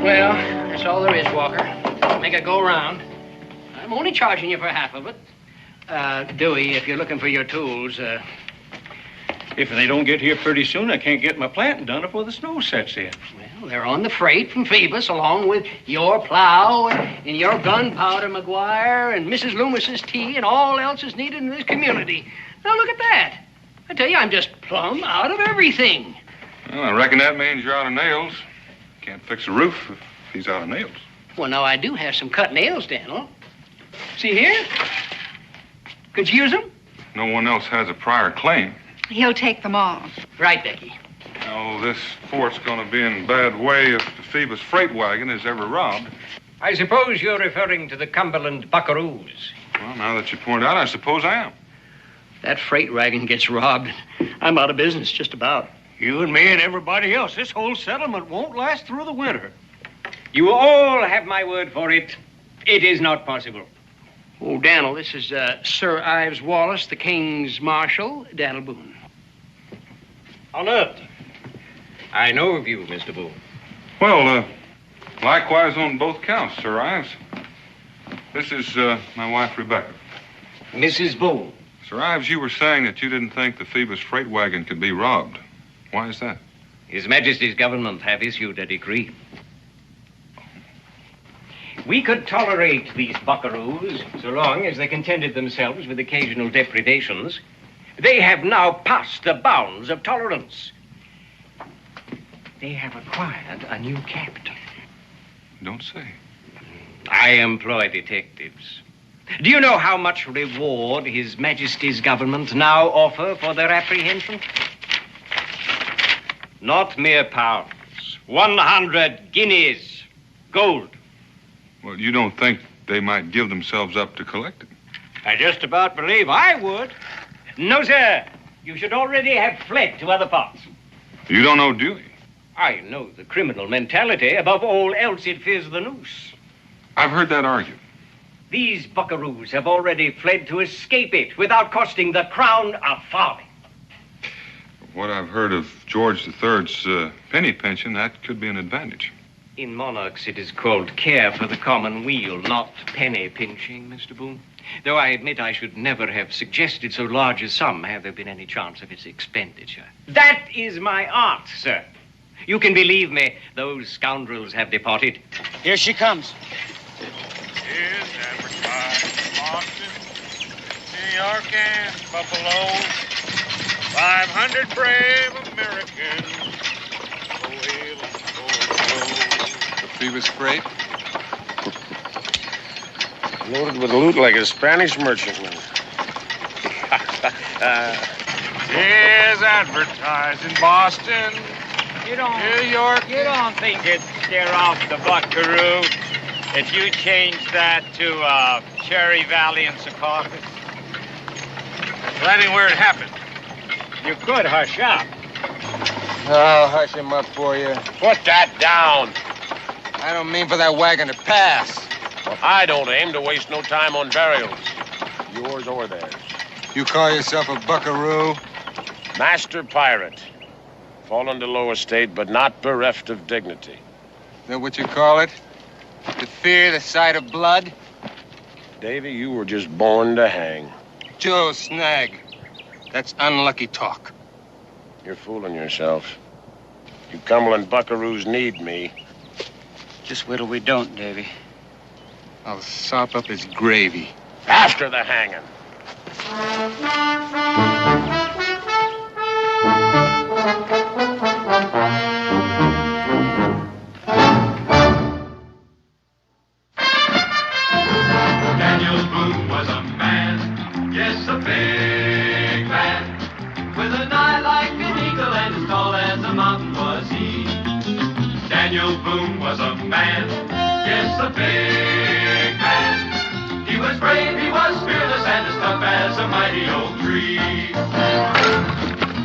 Well, that's all there is, Walker. Make it go round. I'm only charging you for half of it. Dewey, if you're looking for your tools, If they don't get here pretty soon, I can't get my planting done before the snow sets in. Well, they're on the freight from Phoebus, along with your plow and your gunpowder, McGuire, and Mrs. Loomis's tea, and all else is needed in this community. Now, look at that. I tell you, I'm just plumb out of everything. Well, I reckon that means you're out of nails. Can't fix a roof if he's out of nails. Well, now, I do have some cut nails, Daniel. See here? Could you use them? No one else has a prior claim. He'll take them off. Right, Becky. Oh, this fort's going to be in bad way if the Phoebus freight wagon is ever robbed. I suppose you're referring to the Cumberland buckaroos. Well, now that you point out, I suppose I am. That freight wagon gets robbed, I'm out of business, just about. You and me and everybody else. This whole settlement won't last through the winter. You all have my word for it. It is not possible. Oh, Daniel, this is Sir Ives Wallace, the King's Marshal, Daniel Boone. Honored. I know of you, Mr. Boone. Well, likewise on both counts, Sir Ives. This is my wife, Rebecca. Mrs. Boone. Sir Ives, you were saying that you didn't think the Phoebus freight wagon could be robbed. Why is that? His Majesty's government have issued a decree. We could tolerate these buckaroos so long as they contented themselves with occasional depredations. They have now passed the bounds of tolerance. They have acquired a new captain. Don't say. I employ detectives. Do you know how much reward His Majesty's government now offer for their apprehension? Not mere pounds. 100 guineas. Gold. Well, you don't think they might give themselves up to collect it? I just about believe I would. No, sir. You should already have fled to other parts. You don't know Dewey? I know the criminal mentality. Above all else, it fears the noose. I've heard that argued. These buckaroos have already fled to escape it without costing the crown a farthing. What I've heard of George III's penny pension, that could be an advantage. In monarchs, it is called care for the common weal, not penny pinching, Mr. Boone. Though I admit I should never have suggested so large a sum had there been any chance of its expenditure. That is my art, sir. You can believe me, those scoundrels have departed. Here she comes. Is advertised in Boston, New York, and Buffalo. 500 brave Americans. Go hail and go. The Phoebus freight? Loaded with loot like a Spanish merchantman. Is advertised in Boston, New York. You don't think it'd scare off the buckaroo if you changed that to Cherry Valley and Secaucus? That ain't where it happened. You could hush up. I'll hush him up for you. Put that down. I don't mean for that wagon to pass. Well, I don't aim to waste no time on burials. Yours or theirs. You call yourself a buckaroo? Master pirate. Fallen to low estate, but not bereft of dignity. Is that what you call it? To fear the sight of blood? Davy, you were just born to hang. Joe Snag. That's unlucky talk. You're fooling yourself. You Cumberland buckaroos need me. Just wait till we don't, Davy. I'll sop up his gravy. After the hanging. Daniel Boone was a man, yes, a big man, with an eye like an eagle and as tall as a mountain was he. Daniel Boone was a man, yes, a big man. He was brave, he was fearless, and as tough as a mighty oak tree.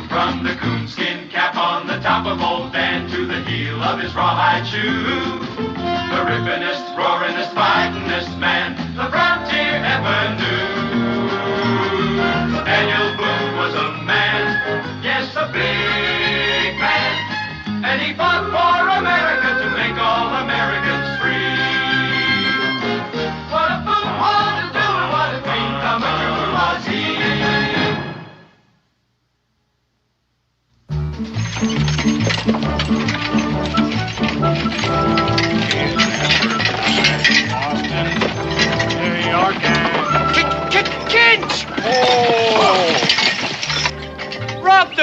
From the coonskin cap on the top of old Dan to the heel of his rawhide shoe, the rippinest, roaringest, fightingest man the frontier ever knew. Daniel Boone was a man, yes, a big man, and he fought for America to make all America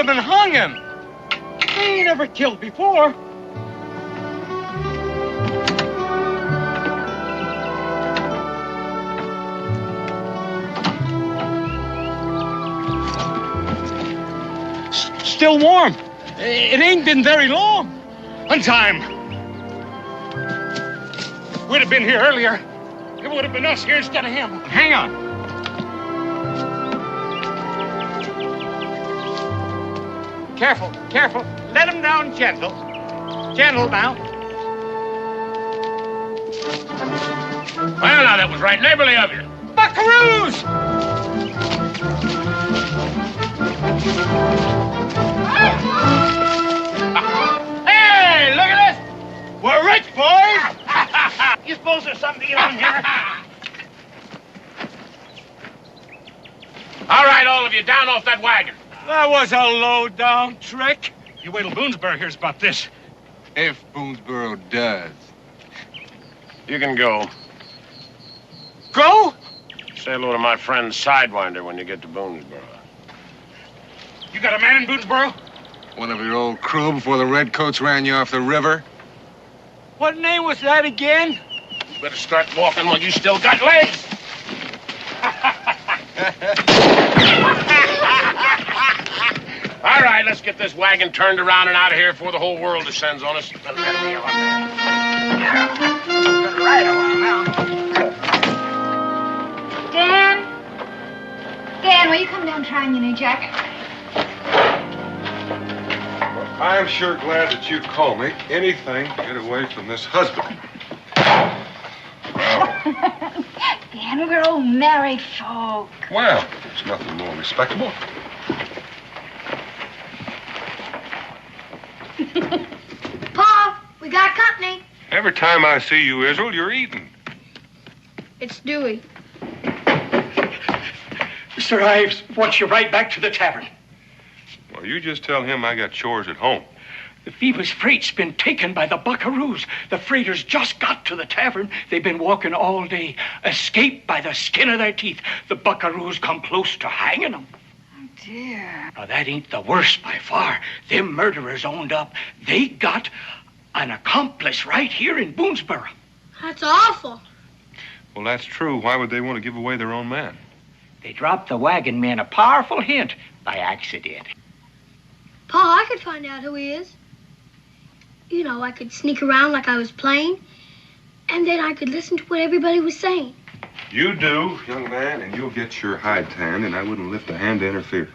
them and hung him. They ain't ever killed before. Still warm. It ain't been very long. On time. We'd have been here earlier. It would have been us here instead of him. Hang on. Careful, careful. Let him down gentle. Gentle now. Well, now, that was right neighborly of you. Buckaroos! Hey, look at this! We're rich, boys! You suppose there's something on here? All right, all of you, down off that wagon. That was a low-down trick. You wait till Boonesboro hears about this. If Boonesboro does. You can go. Go? Say hello to my friend Sidewinder when you get to Boonesboro. You got a man in Boonesboro? One of your old crew before the redcoats ran you off the river? What name was that again? You better start walking while you still got legs. All right, let's get this wagon turned around and out of here before the whole world descends on us. Dan, will you come down and try on your new jacket? I'm sure glad that you called me. Anything to get away from this husband. Dan, we're all married folk. Well, there's nothing more respectable. Pa, we got company. Every time I see you, Israel, you're eating. It's Dewey. Mr. Ives wants you right back to the tavern. Well, you just tell him I got chores at home. The Phoebus freight's been taken by the buckaroos. The freighters just got to the tavern. They've been walking all day. Escaped by the skin of their teeth. The buckaroos come close to hanging them. Oh, dear. Now, that ain't the worst by far. Them murderers owned up. They got an accomplice right here in Boonesboro. That's awful. Well, that's true. Why would they want to give away their own man? They dropped the wagon man a powerful hint by accident. Pa, I could find out who he is. You know, I could sneak around like I was playing, and then I could listen to what everybody was saying. You do, young man, and you'll get your hide tanned, and I wouldn't lift a hand to interfere.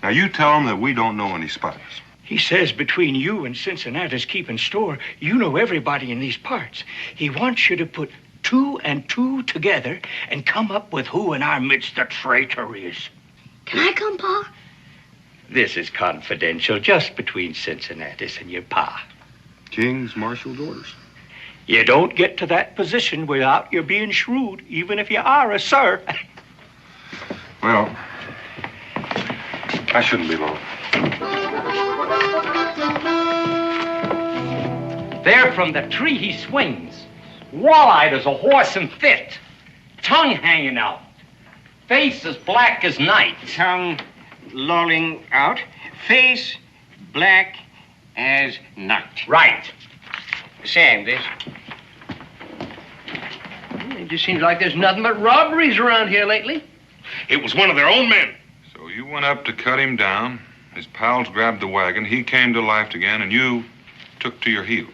Now, you tell them that we don't know any spies. He says between you and Cincinnati's keeping store, you know everybody in these parts. He wants you to put 2 and 2 together and come up with who in our midst the traitor is. Can I come, Pa? This is confidential, just between Cincinnati's and your pa. King's marshaled orders. You don't get to that position without your being shrewd, even if you are a sir. Well, I shouldn't be long. There from the tree he swings, wall-eyed as a horse in fit, tongue hanging out, face as black as night. Tongue lolling out, face black as night. Right. Sam, this. It just seems like there's nothing but robberies around here lately. It was one of their own men. So you went up to cut him down. His pals grabbed the wagon. He came to life again, and you took to your heels.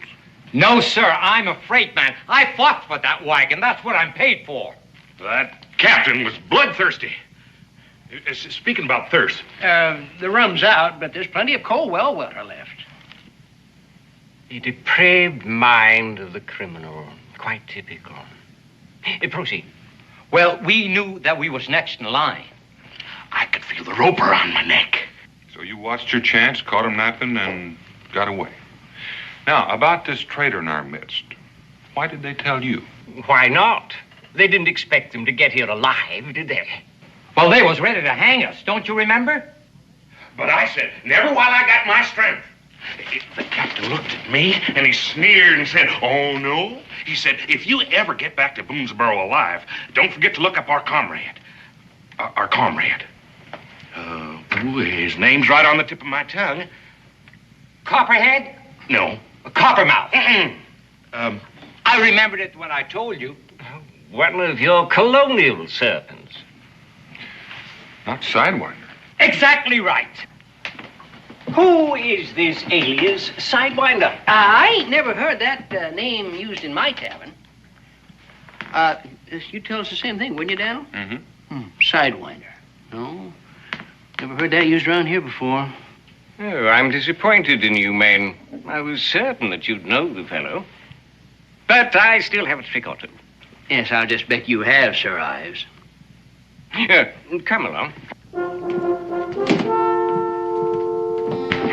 No, sir, I'm a freight man. I fought for that wagon. That's what I'm paid for. That captain was bloodthirsty. Speaking about thirst. The rum's out, but there's plenty of cold well water left. The depraved mind of the criminal. Quite typical. Proceed. Well, we knew that we was next in line. I could feel the rope around my neck. So you watched your chance, caught him napping, and got away. Now, about this traitor in our midst, why did they tell you? Why not? They didn't expect him to get here alive, did they? Well, they was ready to hang us, don't you remember? But I said, never while I got my strength. The captain looked at me, and he sneered and said, oh, no. He said, if you ever get back to Boonesboro alive, don't forget to look up our comrade. Our comrade. his name's right on the tip of my tongue. Copperhead? No. Coppermouth. I remembered it when I told you. One of your colonial serpents. Not Sidewinder. Exactly right. Who is this alias Sidewinder? I ain't never heard that name used in my tavern. You'd tell us the same thing, wouldn't you, Daniel? Mm-hmm. Sidewinder. No, never heard that used around here before. Oh, I'm disappointed in you, man. I was certain that you'd know the fellow. But I still haven't forgotten. Yes, I'll just bet you have, Sir Ives. Come along.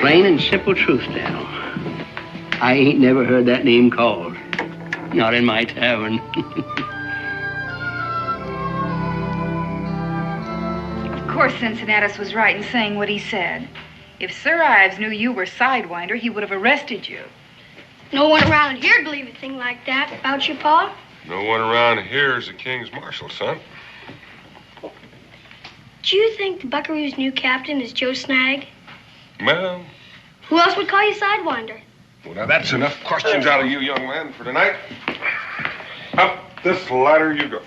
Plain and simple truth, Daniel. I ain't never heard that name called. Not in my tavern. Of course, Cincinnatus was right in saying what he said. If Sir Ives knew you were Sidewinder, he would have arrested you. No one around here'd believe a thing like that about your pa. No one around here is the king's marshal, son. Do you think the Buckaroo's new captain is Joe Snag? Well, Who else would call you Sidewinder? well, now that's enough questions out of you, young man, for tonight. Up this ladder you go.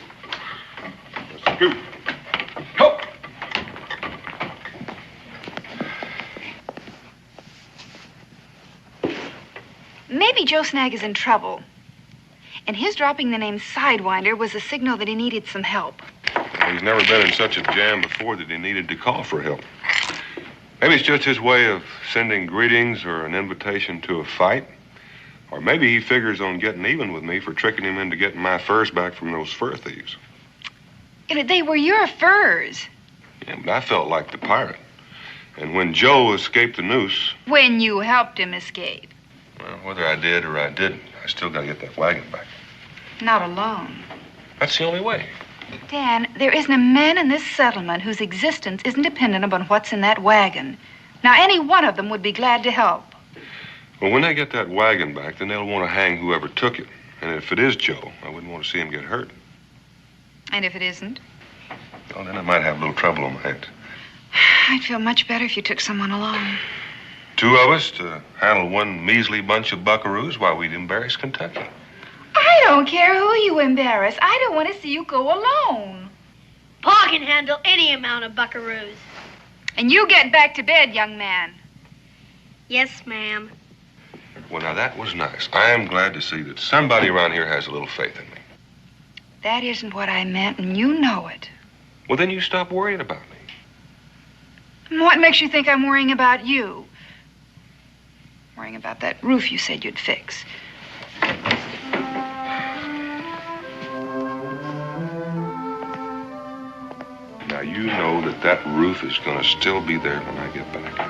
Scoot. Help. Maybe Joe Snag is in trouble. And his dropping the name Sidewinder was a signal that he needed some help. Well, he's never been in such a jam before that he needed to call for help. Maybe it's just his way of sending greetings or an invitation to a fight. Or maybe he figures on getting even with me for tricking him into getting my furs back from those fur thieves. And they were your furs. Yeah, but I felt like the pirate. And when Joe escaped the noose, When you helped him escape. well, whether I did or I didn't, I still gotta get that wagon back. Not alone. That's the only way. Dan, there isn't a man in this settlement whose existence isn't dependent upon what's in that wagon. Now, any one of them would be glad to help. Well, when they get that wagon back, then they'll want to hang whoever took it. And if it is Joe, I wouldn't want to see him get hurt. And if it isn't? Well, then I might have a little trouble on my hands. I'd feel much better if you took someone along. Two of us to handle one measly bunch of buckaroos while we'd embarrass Kentucky. I don't care who you embarrass. I don't want to see you go alone. Pa can handle any amount of buckaroos. And you get back to bed, young man. Yes, ma'am. Well, now, that was nice. I am glad to see that somebody around here has a little faith in me. That isn't what I meant, and you know it. Well, then you stop worrying about me. And what makes you think I'm worrying about you? Worrying about that roof you said you'd fix. Now, you know that that roof is going to still be there when I get back.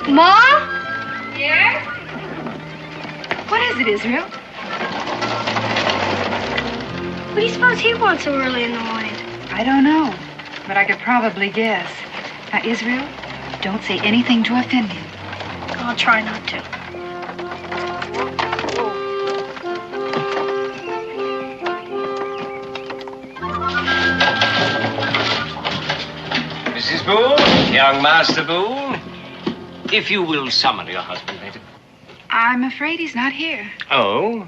Ma? Yes? What is it, Israel? What do you suppose he wants so early in the morning? I don't know, but I could probably guess. Now, Israel, don't say anything to offend him. I'll try not to. Mrs. Boone, young Master Boone, if you will summon your husband, later. I'm afraid he's not here. Oh?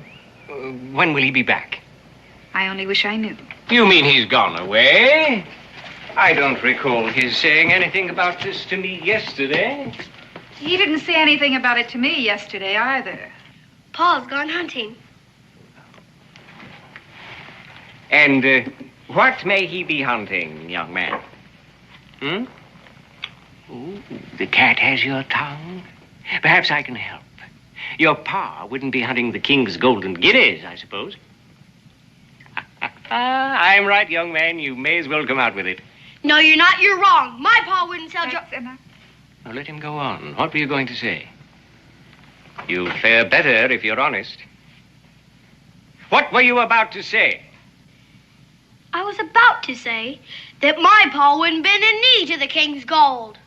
When will he be back? I only wish I knew. You mean he's gone away? I don't recall his saying anything about this to me yesterday. He didn't say anything about it to me yesterday either. Paul's gone hunting. And what may he be hunting, young man? Ooh, the cat has your tongue. Perhaps I can help. Your pa wouldn't be hunting the king's golden guineas, I suppose. I'm right, young man. You may as well come out with it. No, you're not. You're wrong. My pa wouldn't sell Joe. Now, let him go on. What were you going to say? You'll fare better if you're honest. What were you about to say? I was about to say that my pa wouldn't bend a knee to the king's gold.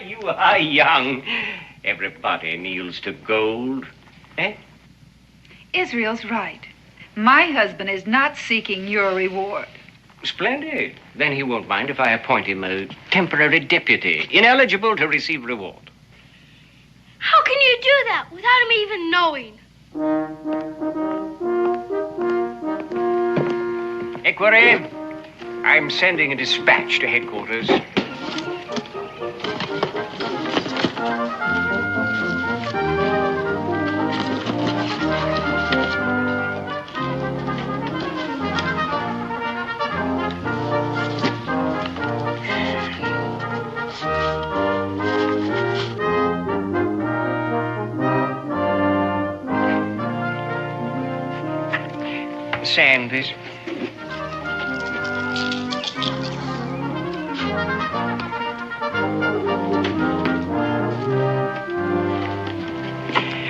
You are young. Everybody kneels to gold. Eh? Israel's right. My husband is not seeking your reward. Splendid. Then he won't mind if I appoint him a temporary deputy, ineligible to receive reward. How can you do that without him even knowing? Equerry, I'm sending a dispatch to headquarters. Sand this.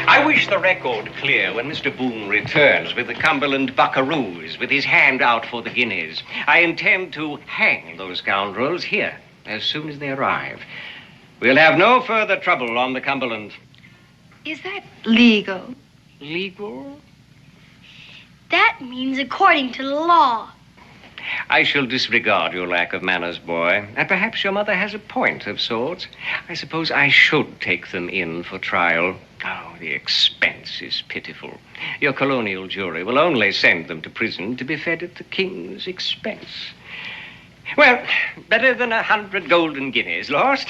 I wish the record clear when Mr. Boone returns with the Cumberland buckaroos, with his hand out for the guineas. I intend to hang those scoundrels here as soon as they arrive. We'll have no further trouble on the Cumberland. Is that legal? Legal? That means according to the law. I shall disregard your lack of manners, boy. And perhaps your mother has a point of sorts. I suppose I should take them in for trial. Oh, the expense is pitiful. Your colonial jury will only send them to prison to be fed at the king's expense. Well, better than 100 golden guineas lost.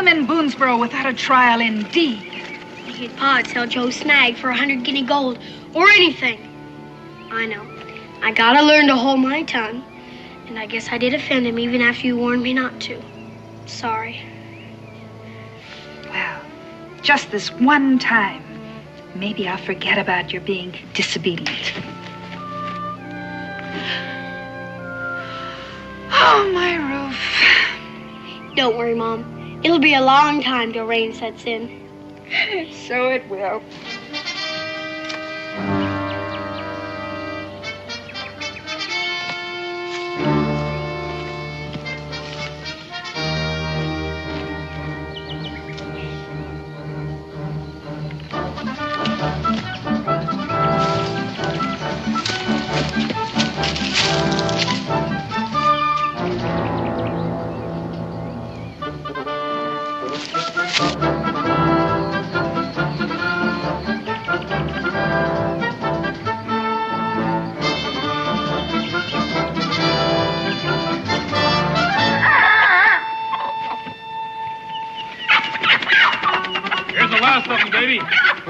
In Boonesboro without a trial, indeed. I think Pa'd sell Joe Snag for 100 guinea gold or anything. I know. I gotta learn to hold my tongue. And I guess I did offend him even after you warned me not to. Sorry. Well, just this one time, maybe I'll forget about your being disobedient. Oh, my roof. Don't worry, Mom. It'll be a long time till rain sets in. So it will.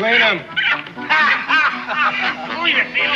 Clean him. Clean it, Neil.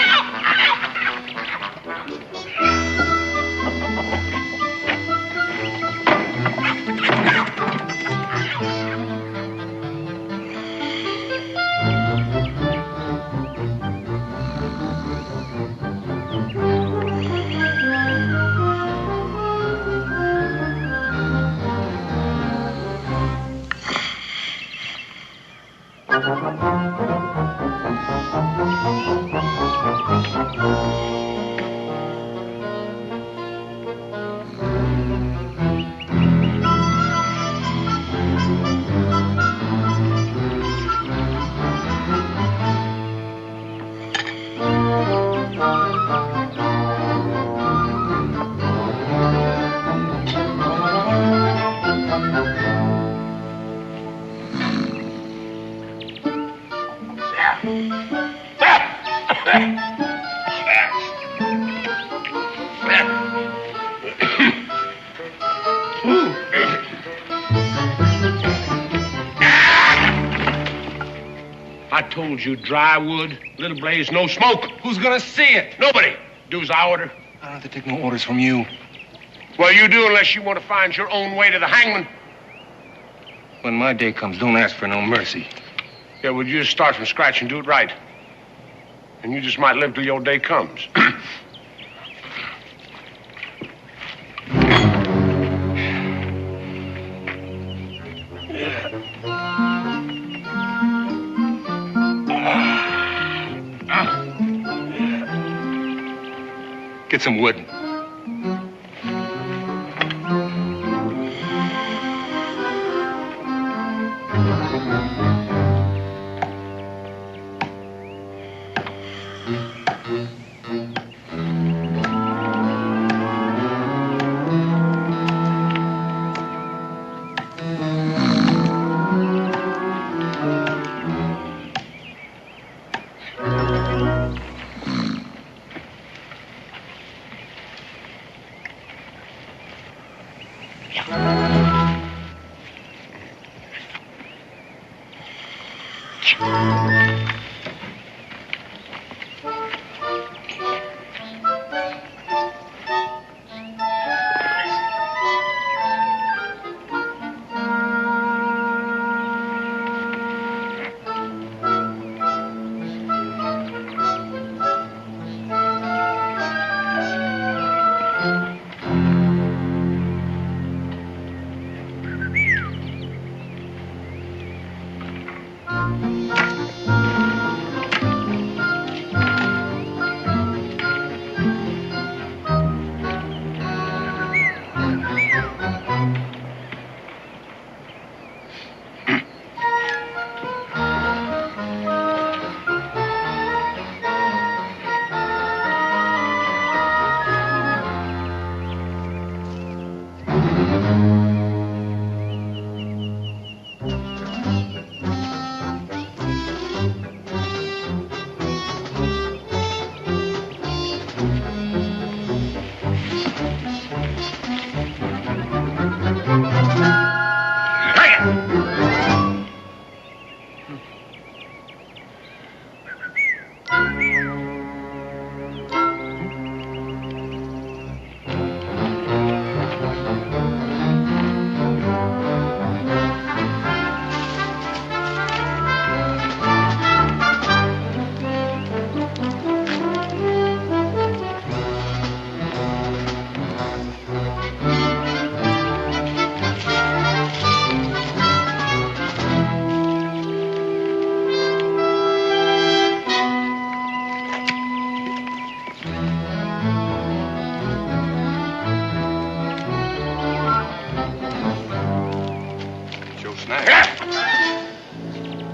I told you, dry wood, little blaze, no smoke. Who's gonna see it? Nobody. Do as I order. I don't have to take no orders from you. Well, you do unless you want to find your own way to the hangman. When my day comes, don't ask for no mercy. Yeah, well, you just start from scratch and do it right. And you just might live till your day comes. Get some wood.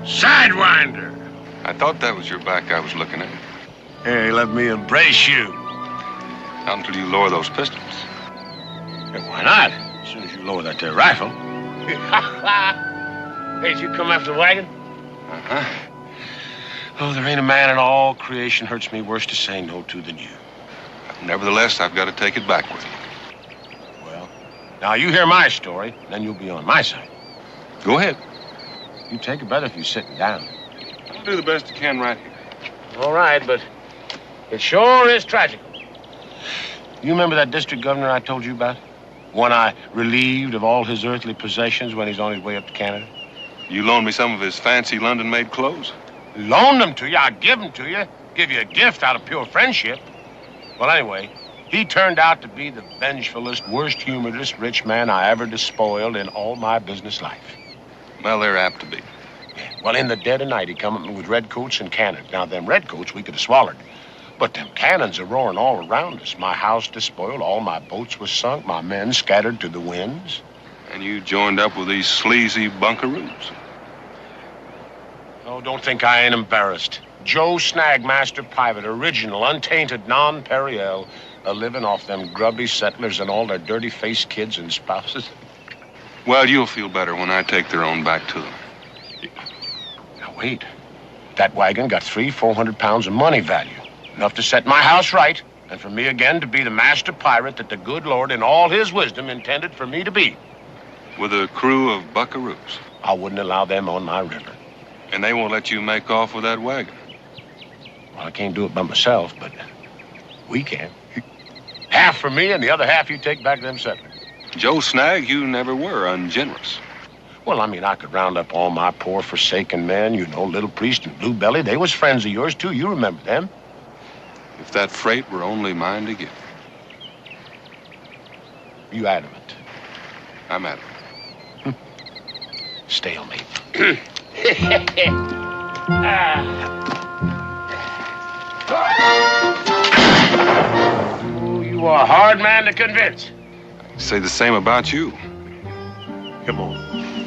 Sidewinder! I thought that was your back I was looking at. Hey, let me embrace you. Not until you lower those pistols. Hey, why not? As soon as you lower that there rifle. Hey, did you come after the wagon? Uh-huh. Oh, there ain't a man in all creation hurts me worse to say no to than you. Nevertheless, I've got to take it back with you. Well, now you hear my story, then you'll be on my side. Go ahead. You take it better if you're sitting down. I'll do the best I can right here. All right, but it sure is tragical. You remember that district governor I told you about? One I relieved of all his earthly possessions when he's on his way up to Canada? You loaned me some of his fancy London-made clothes? Loaned them to you? I give them to you. Give you a gift out of pure friendship. Well, anyway, he turned out to be the vengefulest, worst-humoredest rich man I ever despoiled in all my business life. Well, they're apt to be. Yeah. Well, in the dead of night, he come up with redcoats and cannons. Now, them redcoats we could have swallowed. But them cannons are roaring all around us. My house despoiled, all my boats was sunk, my men scattered to the winds. And you joined up with these sleazy bunkaroos. Oh, don't think I ain't embarrassed. Joe Snag, master private, original, untainted, non-Periel, living off them grubby settlers and all their dirty-faced kids and spouses. Well, you'll feel better when I take their own back to them. Now, wait. That wagon got 300-400 pounds of money value. Enough to set my house right, and for me again to be the master pirate that the good Lord in all his wisdom intended for me to be. With a crew of buckaroos. I wouldn't allow them on my river. And they won't let you make off with that wagon. Well, I can't do it by myself, but we can. Half for me and the other half you take back to them settlers. Joe Snag, you never were ungenerous. Well, I mean, I could round up all my poor forsaken men, you know, Little Priest and Blue Belly. They was friends of yours, too. You remember them. If that freight were only mine to get. You adamant? I'm adamant. Stalemate. Oh, you are a hard man to convince. Say the same about you. Come on.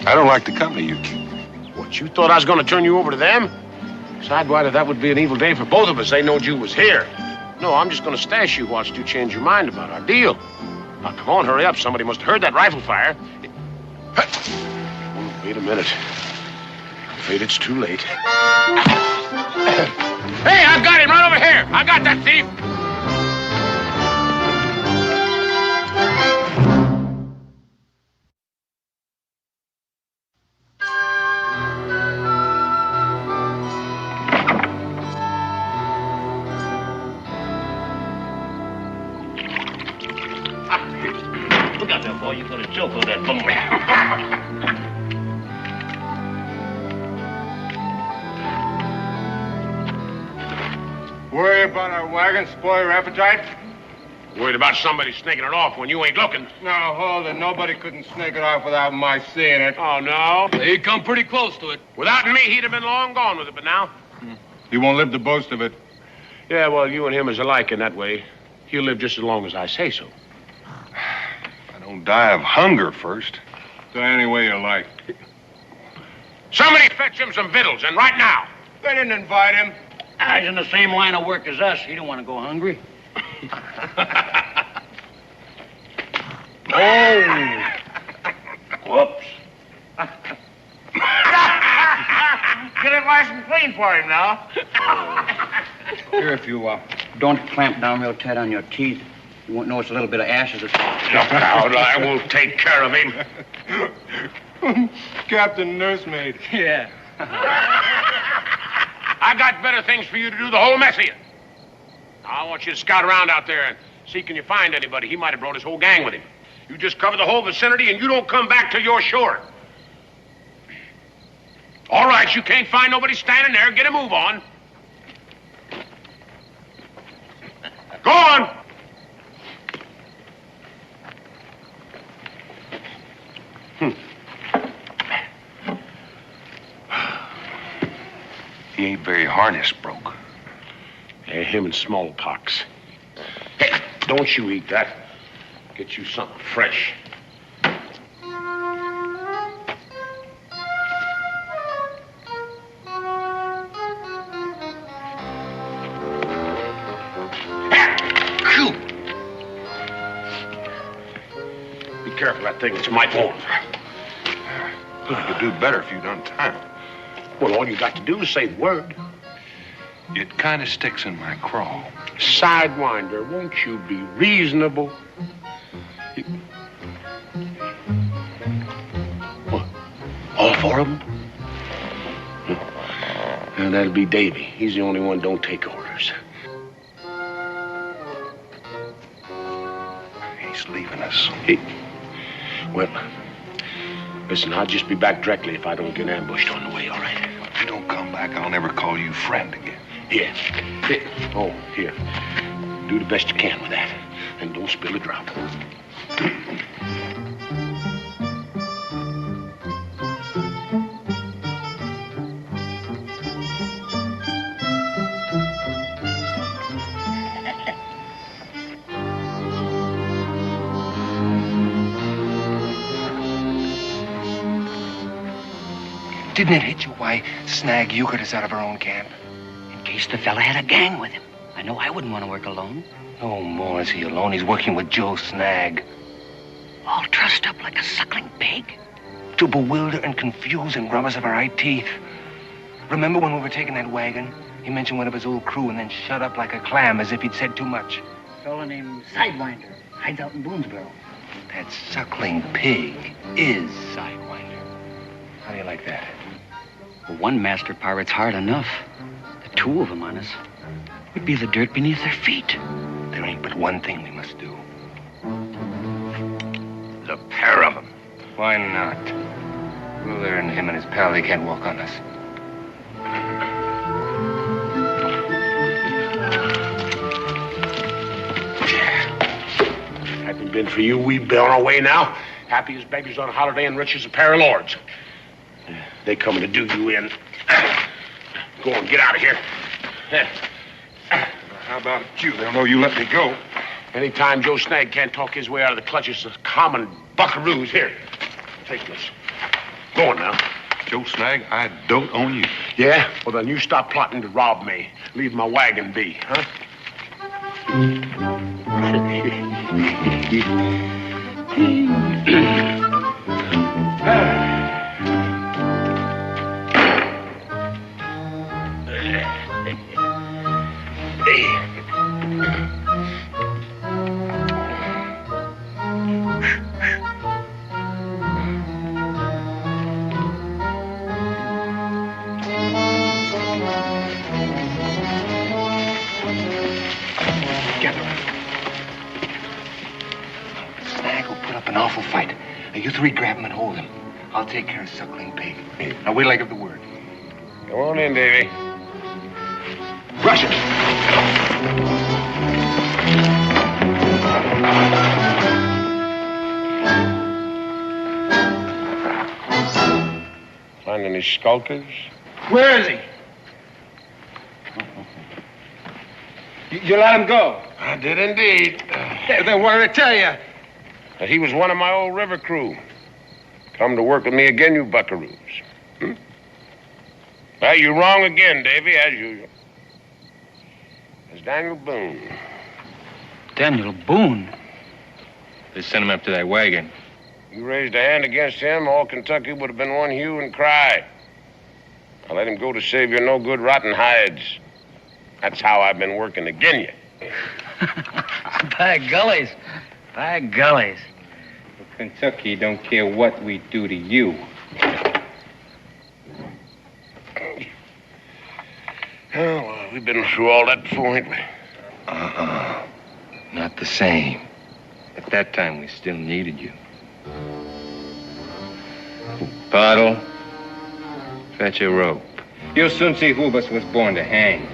I don't like the company you keep. What, you thought I was going to turn you over to them? Sidewinder, that would be an evil day for both of us. They knowed you was here. No, I'm just going to stash you whilst you change your mind about our deal. Now, come on, hurry up. Somebody must have heard that rifle fire. Oh, wait a minute. I'm afraid it's too late. Hey, I've got him right over here. I got that thief. Look out there, boy. You're going to choke on that bummer. Worry about our wagon, spoil your appetite? Worried about somebody snaking it off when you ain't looking. No, hold it. Nobody couldn't snake it off without my seeing it. Oh, no? He come pretty close to it. Without me, he'd have been long gone with it, but now? He won't live to boast of it. Yeah, well, you and him is alike in that way. He'll live just as long as I say so. I don't die of hunger first. Die any way you like. Somebody fetch him some victuals, and right now. They didn't invite him. He's in the same line of work as us. He don't want to go hungry. Oh. Whoops. Get it nice and clean for him now. Here, if you don't clamp down real tight on your teeth, you won't notice a little bit of ashes. Look out, I will take care of him. Captain Nursemaid. Yeah. I got better things for you to do, the whole mess of you. I want you to scout around out there and see can you find anybody. He might have brought his whole gang with him. You just cover the whole vicinity and you don't come back till you're sure. All right, you can't find nobody standing there. Get a move on. Go on. He ain't very harness broke. Yeah, him and smallpox. Hey, don't you eat that. Get you something fresh. Be careful, that thing. It's my bone. You could do better if you'd untie him. Well, all you got to do is say the word. It kind of sticks in my craw. Sidewinder, won't you be reasonable? What? All four of them? And that'll be Davy. He's the only one don't take orders. He's leaving us. Well, listen, I'll just be back directly if I don't get ambushed on the way, all right? If you don't come back, I'll never call you friend again. Yeah. Oh, here. Do the best you can with that. And don't spill a drop. Didn't it hit you why Snag you got us out of our own camp? In case the fella had a gang with him. I know I wouldn't want to work alone. No more is he alone. He's working with Joe Snag. All trussed up like a suckling pig. To bewilder and confuse and rob us of our eye teeth. Remember when we were taking that wagon? He mentioned one of his old crew and then shut up like a clam as if he'd said too much. A fella named Sidewinder. Hides out in Boonesboro. That suckling pig is Sidewinder. How do you like that? Well, one master pirate's hard enough. The two of them on us. We'd be the dirt beneath their feet. There ain't but one thing we must do. The pair of them. Why not? Ruler and him and his pal, they can't walk on us. been for you, we'd be on our way now. Happy as babies on a holiday and rich as a pair of lords. They coming to do you in. Go on, get out of here. How about you? They'll know you let me go. Anytime Joe Snag can't talk his way out of the clutches of common buckaroos, here, take this. Go on now. Joe Snag, I don't own you. Yeah? Well, then you stop plotting to rob me. Leave my wagon be, huh? You three grab him and hold him. I'll take care of Suckling Pig. Now wait till I give the word. Go on in, Davy. Rush it! Find any skulkers? Where is he? You let him go? I did indeed. Then what did I tell you? That he was one of my old river crew. Come to work with me again, you buckaroos. Well, you're wrong again, Davy, as usual. It's Daniel Boone. Daniel Boone? They sent him up to that wagon. You raised a hand against him, all Kentucky would have been one hue and cry. I let him go to save your no-good rotten hides. That's how I've been working agin you. By gullies. By gullies. Well, Kentucky don't care what we do to you. Oh, well, we've been through all that before, ain't we? Not the same. At that time, we still needed you. Bottle, fetch a rope. You'll soon see who of us was born to hang.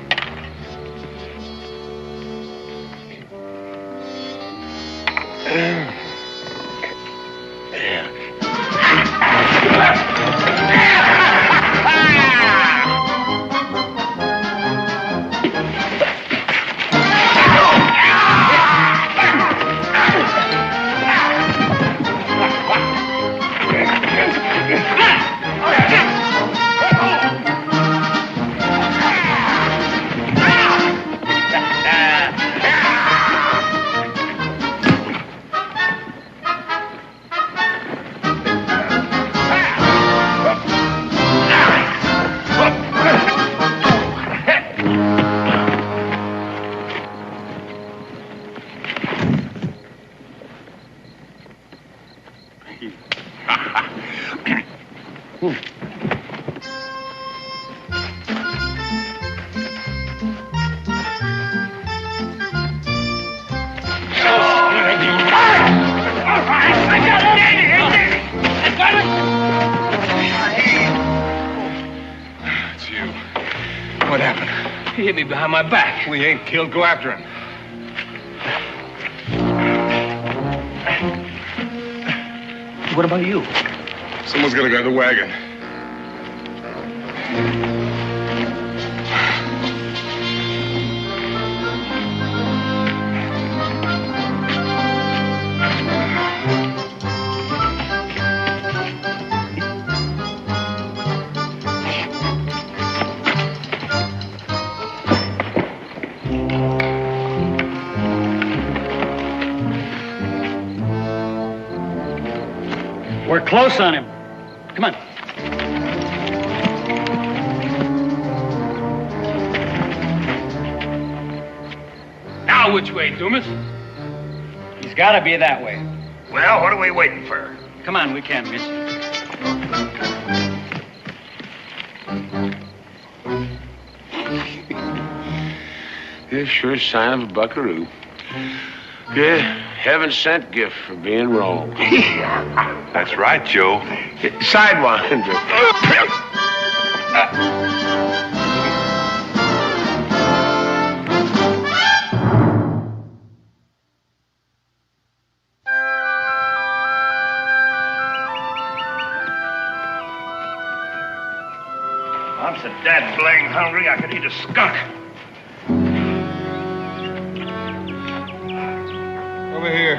Behind my back. We ain't killed. Go after him. What about you? Someone's gonna grab the wagon. We're close on him. Come on. Now which way, Dumas? He's got to be that way. Well, what are we waiting for? Come on, we can't miss him. This sure a sign of a buckaroo. Yeah, heaven-sent gift for being wrong. That's right, Joe. Sidewinder. I'm so dad blang hungry I could eat a skunk. Over here.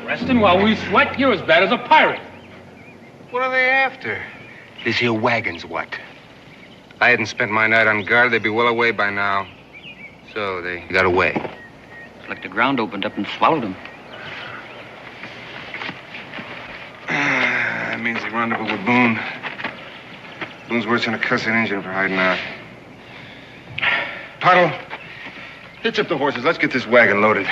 Resting while we sweat, you're as bad as a pirate. What are they after? This here wagon's what? If I hadn't spent my night on guard, they'd be well away by now. So they got away. It's like the ground opened up and swallowed them. That means they rendezvous with Boone. Boone's worse than a cussing engine for hiding out. Puddle, hitch up the horses. Let's get this wagon loaded.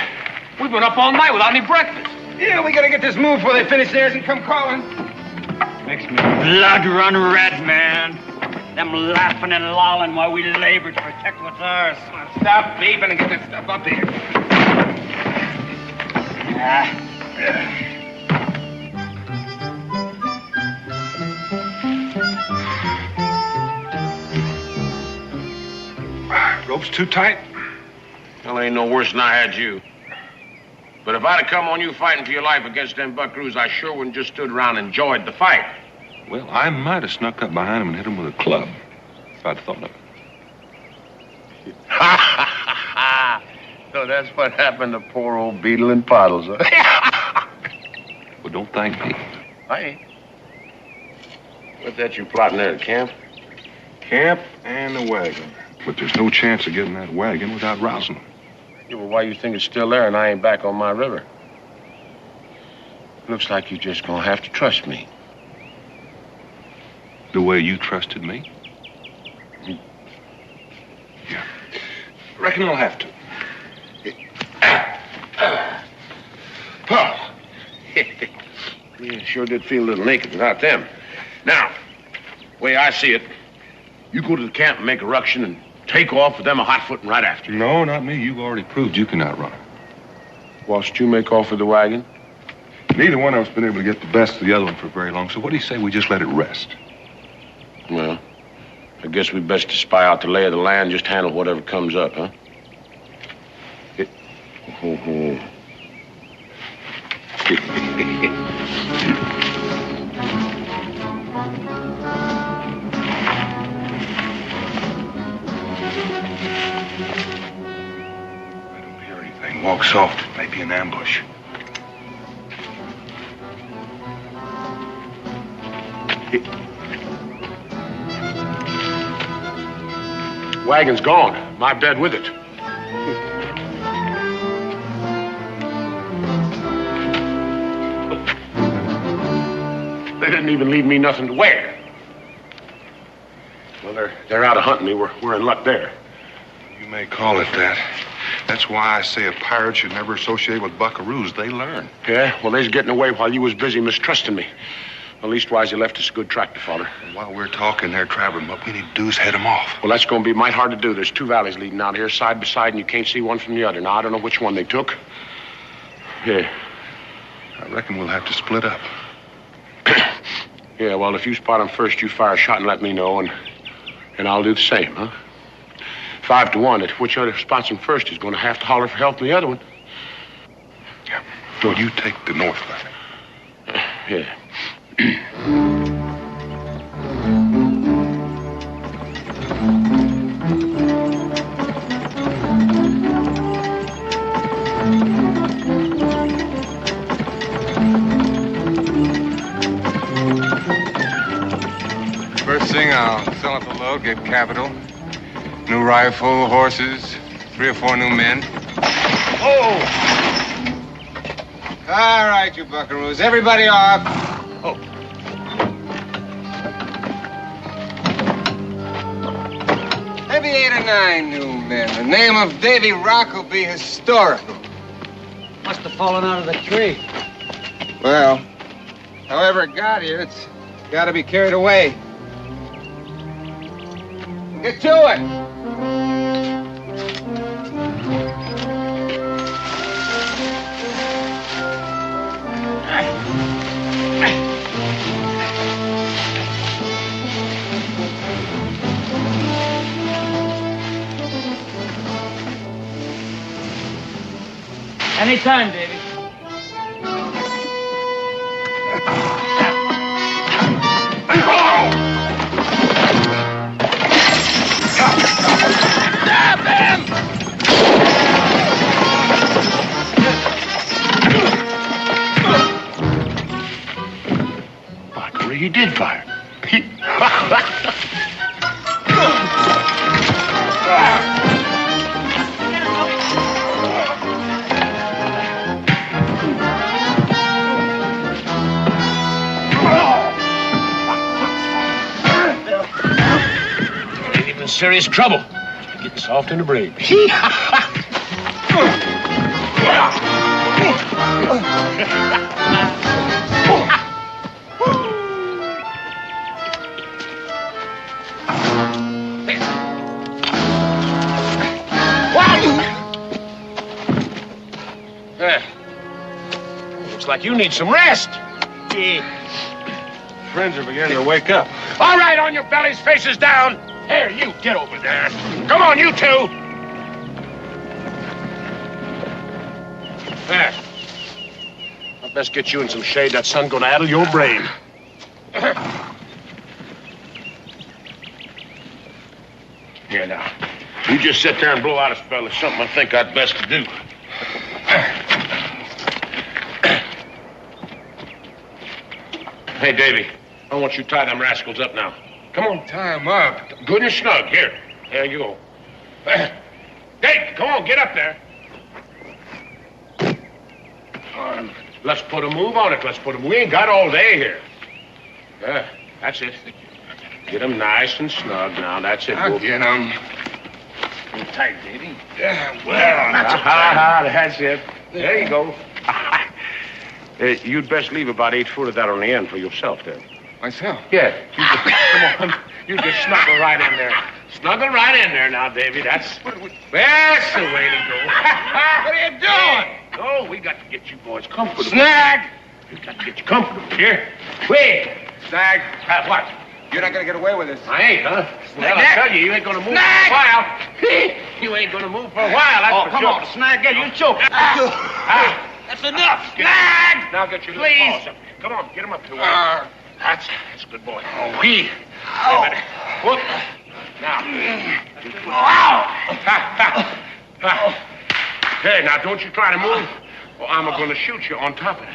We've been up all night without any breakfast. Yeah, we gotta get this move before they finish theirs and come calling. Makes me blood run red, man. Them laughing and lolling while we labor to protect what's ours. Stop beeping and get this stuff up here. Rope's too tight? Well, ain't no worse than I had you. But if I'd have come on you fighting for your life against them buckaroos, I sure wouldn't just stood around and enjoyed the fight. Well, I might have snuck up behind him and hit him with a club, if I'd thought of it. So that's what happened to poor old Beetle and Pottles, huh? Well, don't thank me. I ain't. What's that you plotting there, camp? Camp and the wagon. But there's no chance of getting that wagon without rousing them. Yeah, well, why you think it's still there and I ain't back on my river? Looks like you're just gonna have to trust me. The way you trusted me? Yeah. Reckon I'll have to. Paul. Yeah, sure did feel a little naked without them. Now, way I see it, you go to the camp and make a ruction and take off with them a hot-footing right after. No, not me. You've already proved you can outrun. Whilst you make off with the wagon? Neither one of us been able to get the best of the other one for very long, so what do you say we just let it rest? Well, I guess we best to spy out the lay of the land, just handle whatever comes up, huh? Walk soft. It may be an ambush. Wagon's gone. My bed with it. They didn't even leave me nothing to wear. Well, they're out of hunting me. We're in luck there. You may call it that. That's why I say a pirate should never associate with buckaroos. They learn. Yeah? Well, they's getting away while you was busy mistrusting me. Well, leastwise, you left us a good track to follow. And while we're talking, they're traveling. What we need to do is head them off. Well, that's going to be mighty hard to do. There's two valleys leading out here, side by side, and you can't see one from the other. Now, I don't know which one they took. Yeah. I reckon we'll have to split up. Yeah, well, if you spot them first, you fire a shot and let me know, and I'll do the same, huh? 5 to 1, that whichever spots him first is going to have to holler for help from the other one. Yeah. So you take the north valley. Yeah. First thing, I'll sell up the load, get capital. New rifle, horses, 3 or 4 new men. Oh! All right, you buckaroos. Everybody off. Oh. Maybe 8 or 9 new men. The name of Davy Rock will be historical. Must have fallen out of the tree. Well, however it got here, it's got to be carried away. Get to it! Anytime, Davy. he did fire. Ain't even in serious trouble. Just getting soft in the brain. Looks like you need some rest. Friends are beginning to wake up. All right, on your bellies, faces down. Here, you, get over there. Come on, you two. There. I best get you in some shade. That sun's gonna addle your brain. Here now. You just sit there and blow out a spell. It's something I think I'd best to do. Hey, Davy, I want you to tie them rascals up now. Come on. Tie them up? Good and snug. Here. There you go. Dave, come on, get up there. Let's put a move on it. Let's put a move. We ain't got all day here. Yeah, that's it. Get them nice and snug now. That's it. I'll get them. Tight, Davy. Yeah, well, that's it. There you go. You'd best leave about 8 foot of that on the end for yourself there. Myself? Yeah. Come on. You just snuggle right in there. Snuggle right in there now, Davy. That's the way to go. What are you doing? Oh, we got to get you boys comfortable. Snag! We got to get you comfortable. Here. Wait. Snag. What? You're not going to get away with this. I ain't, huh? Snag. Well, I tell you ain't going to move for a while. You ain't going to move for a while, that's for come sure. on, Snag. Get you choking. That's enough. Snag! Now get your little paws up. Come on, get him up to one. That's a good boy. Oh, he. Whoop. Now. Okay, now don't you try to move, or I'm going to shoot you on top of it.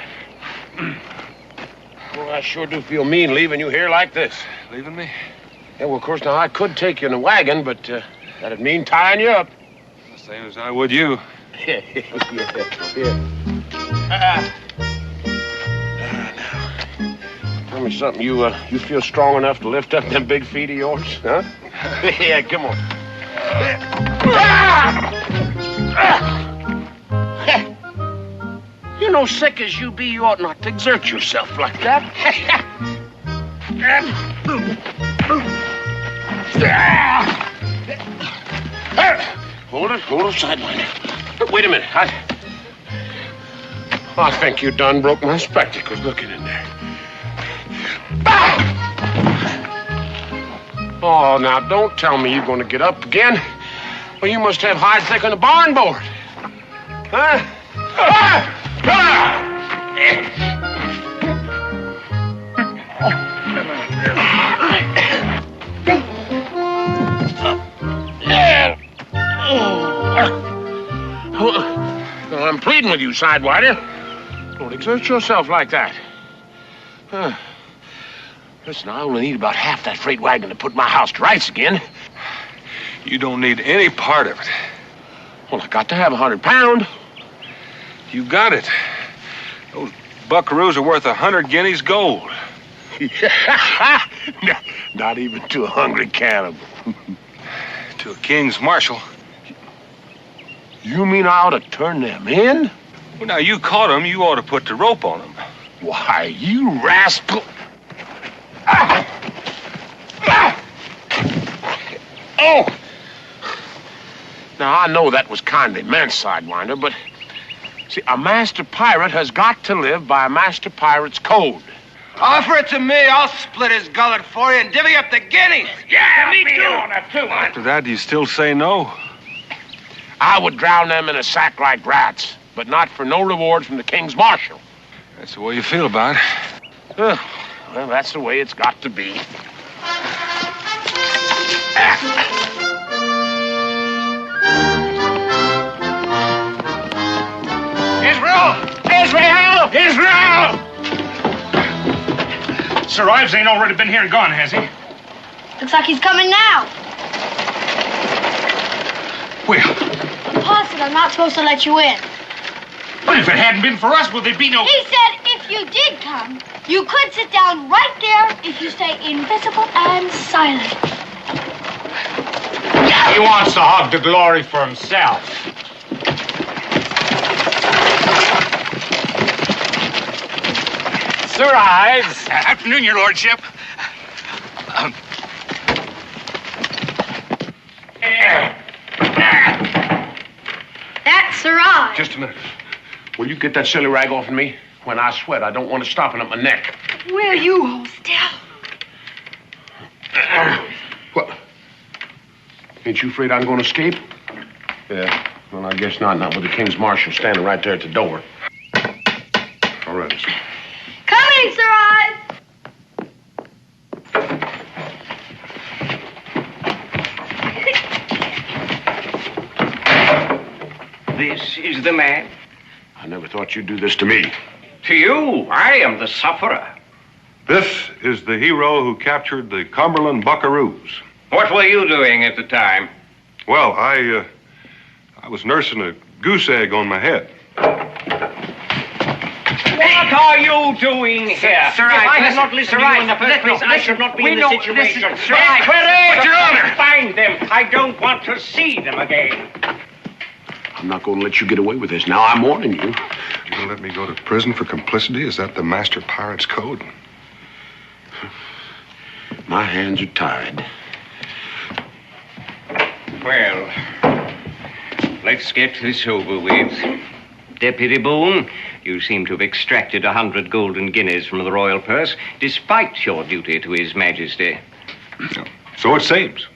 Well, I sure do feel mean leaving you here like this. Leaving me? Yeah, well, of course, now I could take you in a wagon, but that'd mean tying you up. The same as I would you. Yeah. Tell me something. You feel strong enough to lift up them big feet of yours, huh? Yeah, come on. You know, sick as you be, you ought not to exert yourself like that. Hold it, Sidewinder. Wait a minute. I think you done broke my spectacles looking in there. Oh, now, don't tell me you're going to get up again. Well, you must have hide thick on the barn board. Huh? Well, I'm pleading with you, Sidewinder. Don't exert yourself like that. Listen, I only need about half that freight wagon to put my house to rights again. You don't need any part of it. Well, I got to have 100 pounds. You got it. Those buckaroos are worth 100 guineas gold. Not even to a hungry cannibal. To a king's marshal. You mean I ought to turn them in? Well, now, you caught them. You ought to put the rope on them. Why, you rascal. Oh! Now, I know that was kindly meant, Sidewinder, but... See, a master pirate has got to live by a master pirate's code. Offer it to me. I'll split his gullet for you and divvy up the guineas. Yeah, me too. On that too. After that, do you still say no? I would drown them in a sack like rats, but not for no reward from the king's marshal. That's the way you feel about it. Well, that's the way it's got to be. Israel! Sir Ives ain't already been here and gone, has he? Looks like he's coming now. Well, Pa said I'm not supposed to let you in. but if it hadn't been for us, would there be no... He said if you did come, you could sit down right there if you stay invisible and silent. He wants to hog the glory for himself. Sir Ives. Afternoon, your lordship. That's Sir Ives. Just a minute. Will you get that silly rag off of me? When I sweat, I don't want it stopping up my neck. Will you hold still? What? Ain't you afraid I'm going to escape? Yeah. Well, I guess not. Not with the King's Marshal standing right there at the door. All right. Coming, Sir Ives. This is the man. I never thought you'd do this to me. To you, I am the sufferer. This is the hero who captured the Cumberland Buckaroos. What were you doing at the time? Well, I was nursing a goose egg on my head. What are you doing here? Sir, if I had listen, not listened Sir to you Ives, in the first place, I listen, should not be we in know- this situation. listen, Sir Ives, But Your Honor. find them. I don't want to see them again. I'm not going to let you get away with this. Now, I'm warning you. You're going to let me go to prison for complicity? Is that the master pirate's code? My hands are tied. Well, let's get this over with. Deputy Boone, you seem to have extracted 100 golden guineas from the royal purse, despite your duty to His Majesty. So it seems.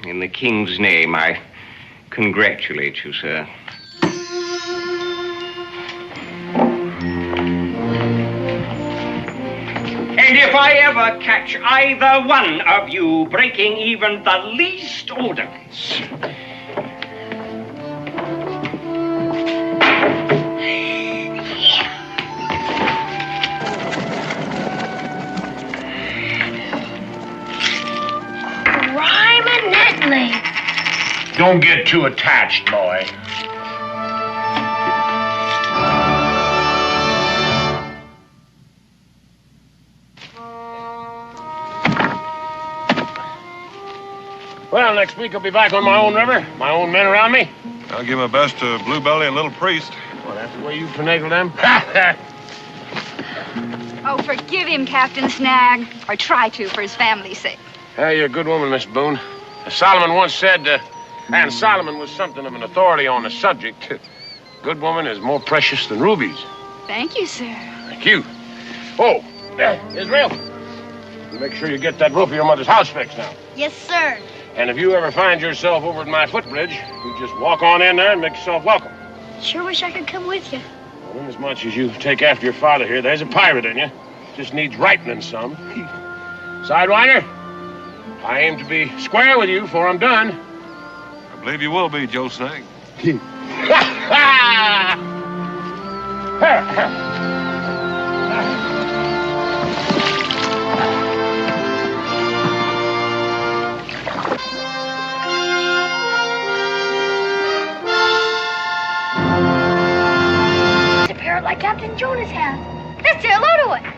In the King's name, I congratulate you, sir. And if I ever catch either one of you breaking even the least ordinance, Rhyme-a-nettly. Don't get too attached, boy. Well, next week I'll be back on my own river. My own men around me. I'll give my best to Blue Belly and Little Priest. Well, that's the way you finagle them. Oh, forgive him, Captain Snag. Or try to, for his family's sake. Hey, you're a good woman, Miss Boone. As Solomon once said, and Solomon was something of an authority on the subject. Good woman is more precious than rubies. Thank you, sir. Thank you. Oh, Israel. Make sure you get that roof of your mother's house fixed now. Yes, sir. And if you ever find yourself over at my footbridge, you just walk on in there and make yourself welcome. Sure wish I could come with you. Well, as much as you take after your father here, there's a pirate in you. Just needs ripening some. Sidewinder, I aim to be square with you before I'm done. I believe you will be, Joe Snag. It's a parrot like Captain Jonas has. Let's say hello to it.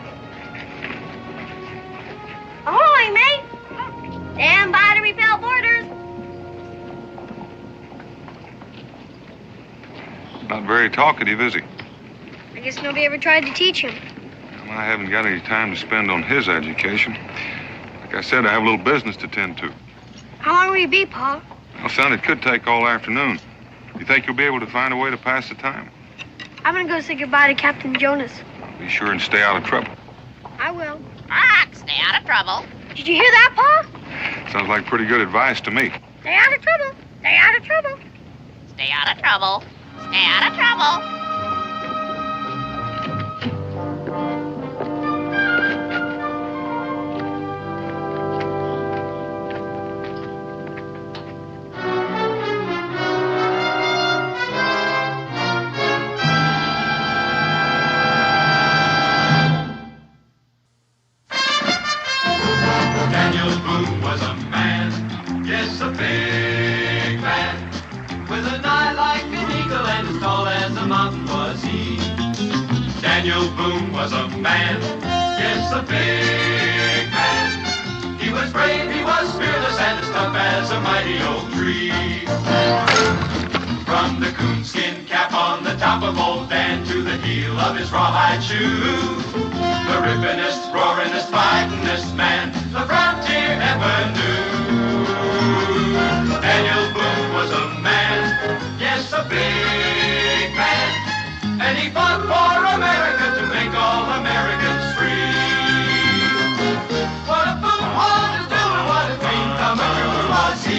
Ahoy, mate. Stand by to repel boarders. Not very talkative, is he? I guess nobody ever tried to teach him. Well, I haven't got any time to spend on his education. Like I said, I have a little business to tend to. How long will you be, Pa? Well, son, it could take all afternoon. You think you'll be able to find a way to pass the time? I'm gonna go say goodbye to Captain Jonas. Be sure and stay out of trouble. I will. Stay out of trouble. Did you hear that, Pa? Sounds like pretty good advice to me. Stay out of trouble. Stay out of trouble. Stay out of trouble. Stay out of trouble. Daniel Boone was a man, yes, a big man. He was brave, he was fearless, and as tough as a mighty oak tree. From the coonskin cap on the top of old Dan to the heel of his rawhide shoe, the rippinest, roaringest, fightingest man the frontier ever knew. Daniel Boone was a man, yes, a big man, and he fought for America to make all Americans free. What a Boone wanted to do and what a dream come true was he.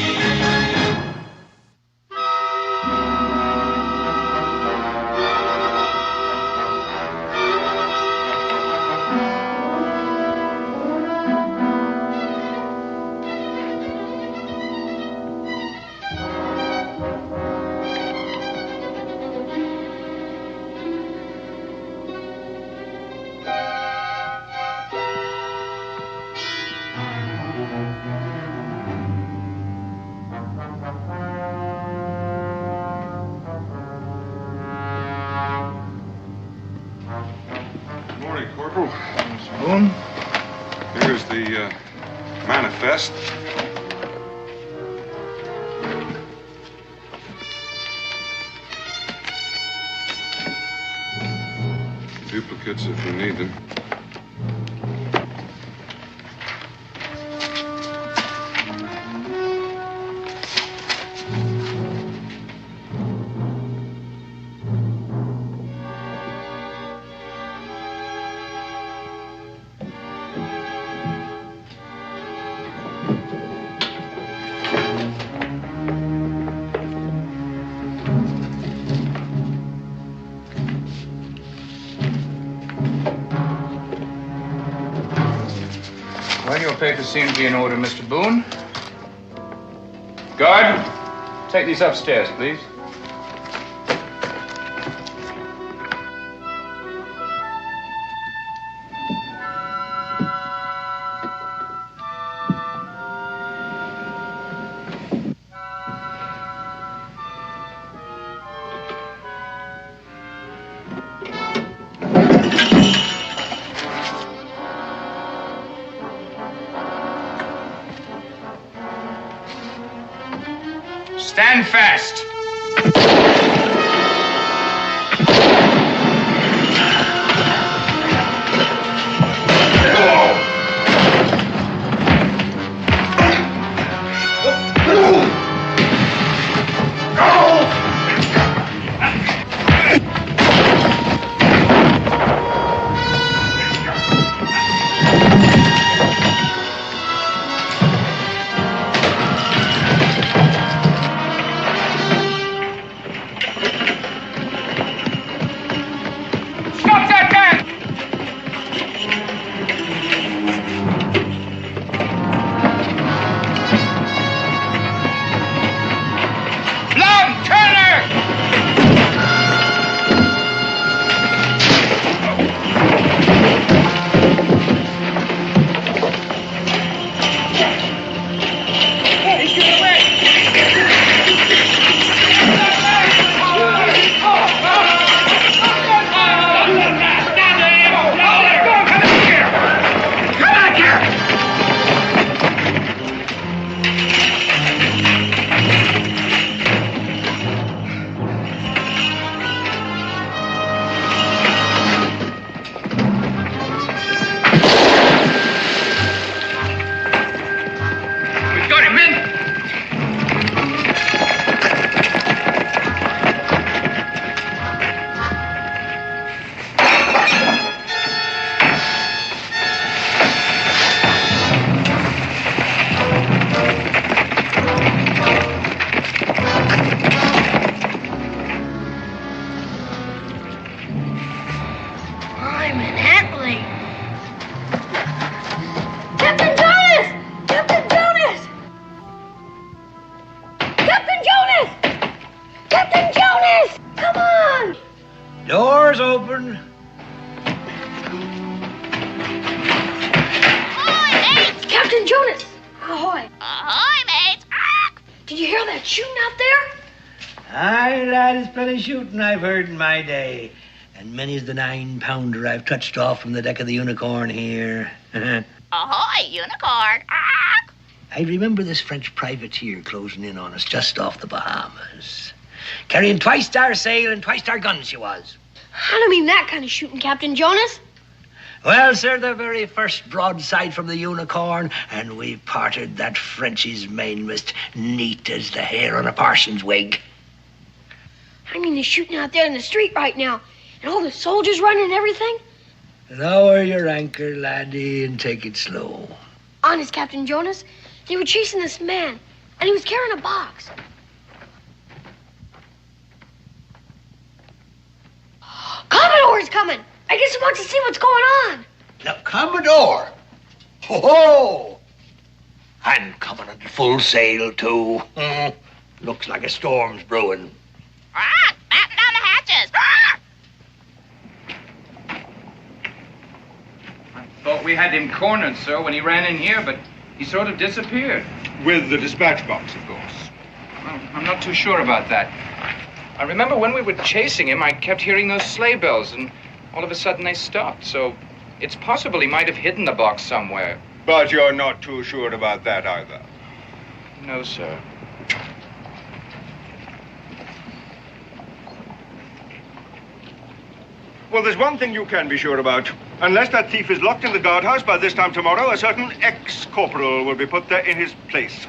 Boone? Here's the manifest. Duplicates if we need them. Papers seem to be in order, Mr. Boone. Guard, take these upstairs, please. Stand fast. Doors open. Ahoy, mates! Captain Jonas! Ahoy! Ahoy, mates! Did you hear that shooting out there? Aye, lad, it's plenty shooting I've heard in my day. And many's the 9-pounder I've touched off from the deck of the Unicorn here. Ahoy, Unicorn. I remember this French privateer closing in on us just off the Bahamas. Carrying twice-star sail and twice-star guns she was. I don't mean that kind of shooting, Captain Jonas. Well, sir, the very first broadside from the Unicorn, and we parted that Frenchie's mainmast neat as the hair on a parson's wig. I mean the shooting out there in the street right now, and all the soldiers running and everything. Lower your anchor, laddie, and take it slow. Honest, Captain Jonas, they were chasing this man, and he was carrying a box. Commodore's coming. I guess he wants to see what's going on. Now, Commodore. Ho-ho! I'm coming under full sail, too. Looks like a storm's brewing. Batten down the hatches. I thought we had him cornered, sir, when he ran in here, but he sort of disappeared. With the dispatch box, of course. Well, I'm not too sure about that. I remember when we were chasing him, I kept hearing those sleigh bells, and all of a sudden they stopped, so it's possible he might have hidden the box somewhere. But you're not too sure about that either. No, sir. Well, there's one thing you can be sure about. Unless that thief is locked in the guardhouse by this time tomorrow, a certain ex-corporal will be put there in his place.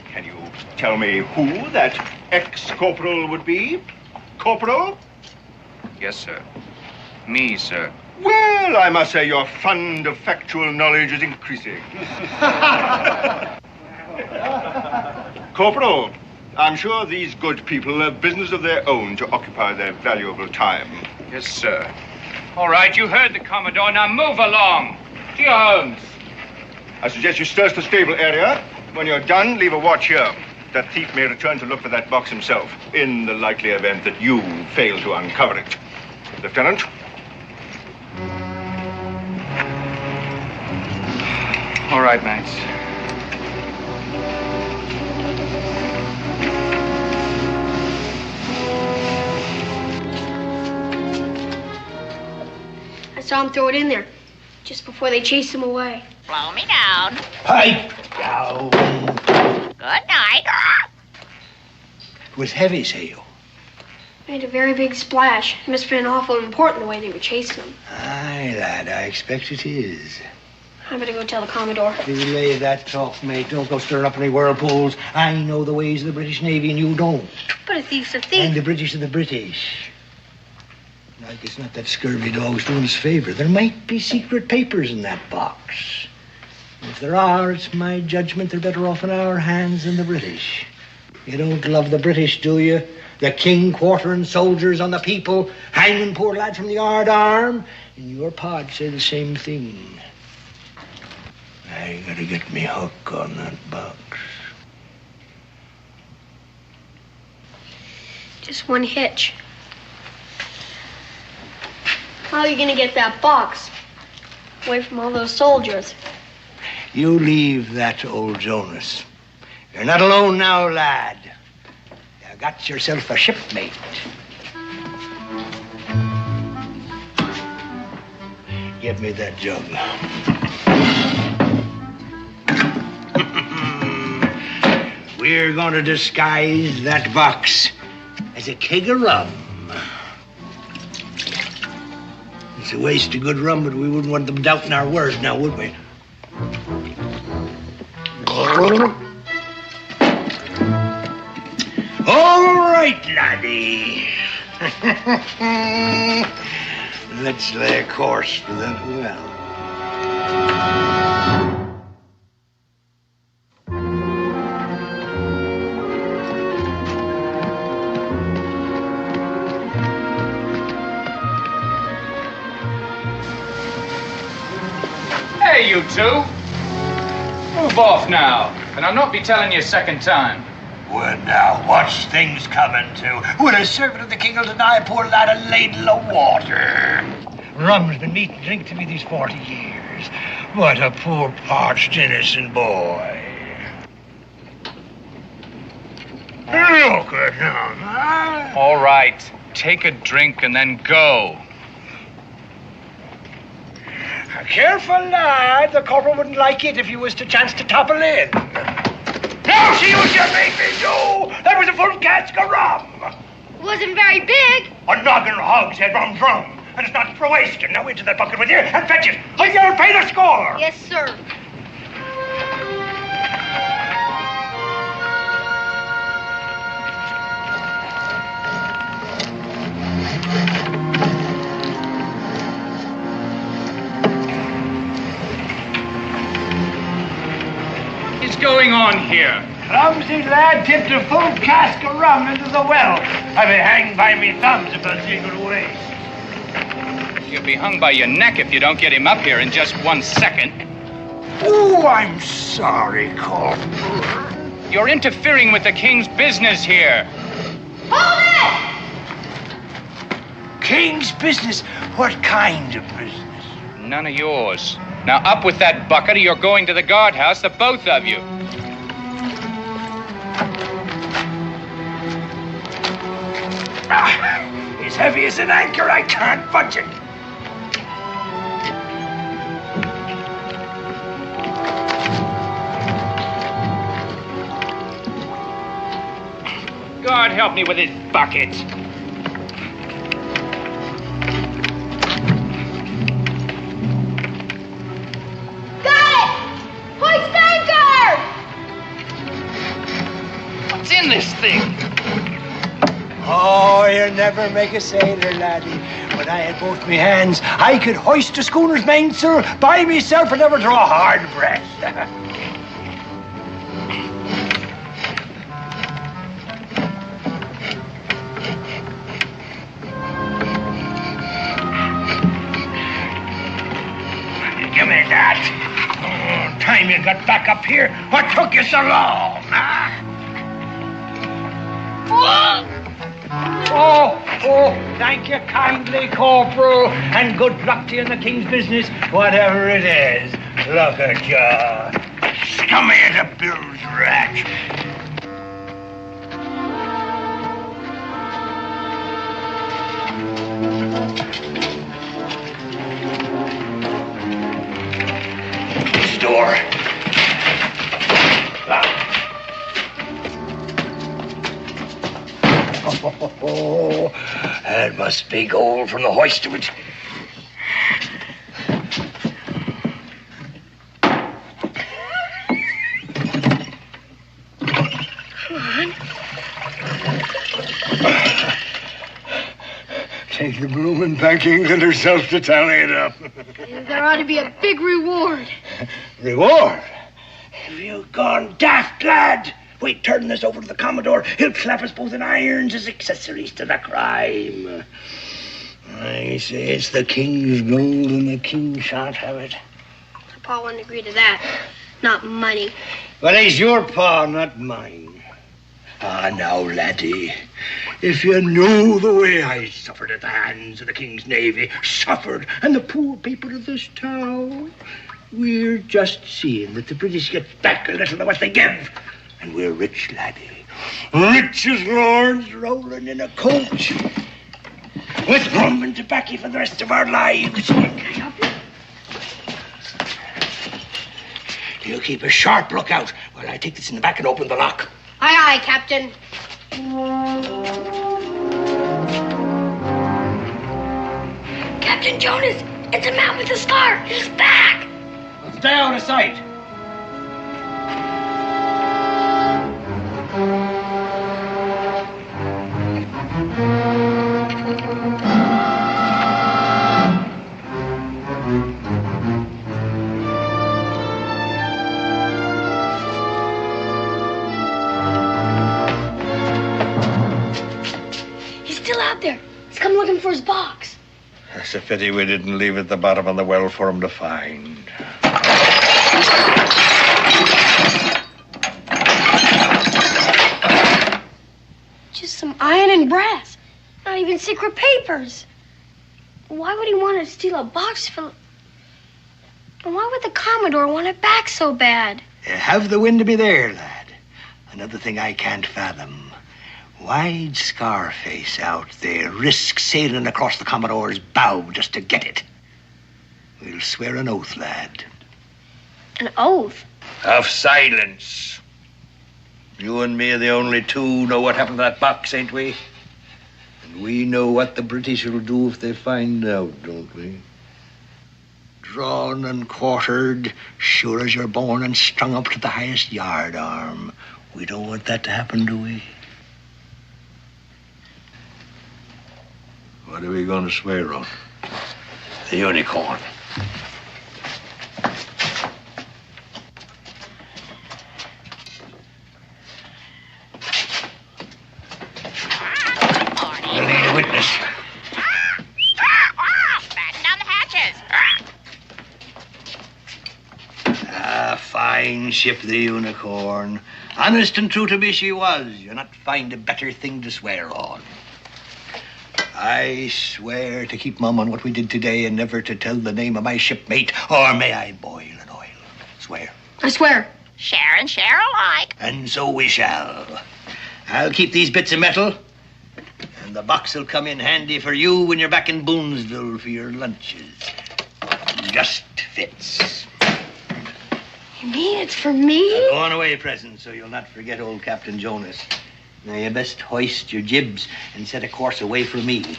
Can you tell me who that ex-corporal would be? Corporal? Yes, sir. Me, sir. Well, I must say your fund of factual knowledge is increasing. Corporal, I'm sure these good people have business of their own to occupy their valuable time. Yes, sir. All right, you heard the Commodore. Now move along. To your homes. I suggest you search the stable area. When you're done, leave a watch here. That thief may return to look for that box himself, in the likely event that you fail to uncover it. Lieutenant? All right, Max. I saw him throw it in there just before they chased him away. Blow me down. Pipe down. Good night. It was heavy sail. Made a very big splash. It must have been awful important the way they were chasing him. Aye, lad, I expect it is. I better go tell the Commodore. Delay that talk, mate. Don't go stirring up any whirlpools. I know the ways of the British Navy and you don't. But a thief's a thief. And the British are the British. Like it's not that scurvy dog's doing us favor. There might be secret papers in that box. If there are, it's my judgment they're better off in our hands than the British. You don't love the British, do you? The king quartering soldiers on the people, hanging poor lads from the yard arm. And your pod say the same thing. I gotta get me hook on that box. Just one hitch. How are you gonna get that box away from all those soldiers? You leave that to old Jonas. You're not alone now, lad. You got yourself a shipmate. Give me that jug. We're going to disguise that box as a keg of rum. It's a waste of good rum, but we wouldn't want them doubting our words now, would we? All right, laddie. Let's lay a course for that well. Hey, you two. Move off now, and I'll not be telling you a second time. Well, now, what's things coming to? Would a servant of the king will deny a poor lad a ladle of water? Rum's been meat and drink to me these 40 years. What a poor, parched, innocent boy. Look at him, huh? All right. take a drink and then go. Careful, lad. The corporal wouldn't like it if you was to chance to topple in. Now see what you made me do! That was a full cask of rum. It wasn't very big. A noggin hogshead rum's rum. And it's not for wasting. Now into that bucket with you and fetch it. Or you'll pay the score. Yes, sir. What's going on here? Clumsy lad tipped a full cask of rum into the well. I'll be hanged by me thumbs if I take it away. You'll be hung by your neck if you don't get him up here in just 1 second. Oh, I'm sorry, Corporal. You're interfering with the king's business here. Hold it! King's business? What kind of business? None of yours. Now up with that bucket or you're going to the guardhouse, the both of you. It's heavy as an anchor. I can't budge it. God help me with this bucket. Hoist anchor! What's in this thing? Oh, you'll never make a sailor, laddie. When I had both me hands, I could hoist a schooner's mainsail by myself and never draw a hard breath. Give me that. Oh, time you got back up here. What took you so long, huh? Oh, thank you kindly, Corporal. And good luck to you in the king's business, whatever it is. Look at you. Scummy as a bill's rat. Door. Oh, that must be gold from the hoist of it. Come on. Take the bloomin' packings and herself to tally it up. There ought to be a big reward. Reward? Have you gone daft, lad? Wait, turn this over to the Commodore. He'll clap us both in irons as accessories to the crime. I say it's the king's gold and the king shan't have it. Pa wouldn't agree to that. Not money. But he's your pa, not mine. Ah, now, laddie, if you knew the way I suffered at the hands of the King's Navy, suffered, and the poor people of this town, we're just seeing that the British get back a little of what they give. And we're rich, laddie. Rich as lords rolling in a coach. With rum and tobacco for the rest of our lives. Can I help you? You keep a sharp lookout while I take this in the back and open the lock. Aye, aye, Captain. Captain Jonas, it's a man with a scar. He's back. Well, stay out of sight. There. He's come looking for his box. It's a pity we didn't leave it at the bottom of the well for him to find. Just some iron and brass. Not even secret papers. Why would he want to steal a box full? And why would the Commodore want it back so bad? Have the wind to be there, lad. Another thing I can't fathom. Why'd Scarface out there risk sailing across the Commodore's bow just to get it? We'll swear an oath, lad. An oath? Of silence. You and me are the only two know what happened to that box, ain't we? And we know what the British will do if they find out, don't we? Drawn and quartered, sure as you're born, and strung up to the highest yard arm. We don't want that to happen, do we? What are we going to swear on? The unicorn. We'll need a witness. Batten down the hatches. Ah, fine ship, the unicorn. Honest and true to me she was. You'll not find a better thing to swear on. I swear to keep mum on what we did today and never to tell the name of my shipmate, or may I boil in oil. Swear. I swear. Share and share alike. And so we shall. I'll keep these bits of metal, and the box will come in handy for you when you're back in Boonesville for your lunches. Just fits. You mean it's for me? Go on away, present, so you'll not forget old Captain Jonas. Now, you best hoist your jibs and set a course away from me.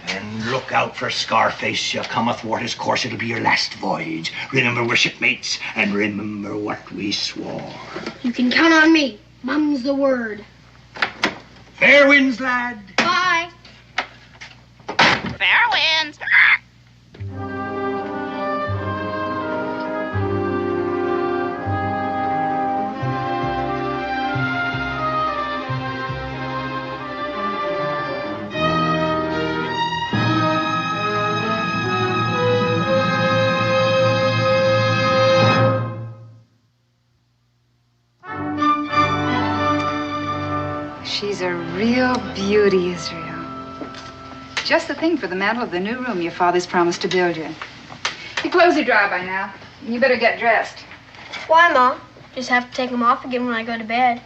And look out for Scarface. You come athwart his course, it'll be your last voyage. Remember we're shipmates, and remember what we swore. You can count on me. Mum's the word. Fair winds, lad. Bye. Fair winds. She's a real beauty, Israel. Just the thing for the mantel of the new room your father's promised to build you. Your clothes are dry by now. You better get dressed. Why, Ma? Just have to take them off again when I go to bed.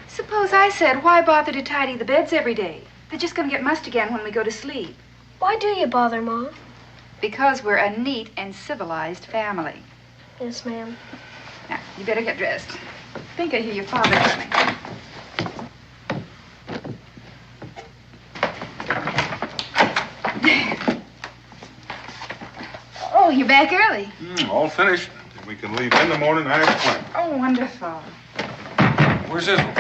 Suppose I said, why bother to tidy the beds every day? They're just going to get mussed again when we go to sleep. Why do you bother, Ma? Because we're a neat and civilized family. Yes, ma'am. Now, you better get dressed. I think I hear your father coming. Oh, you're back early. All finished. We can leave in the morning as planned. Oh, wonderful. Where's Israel?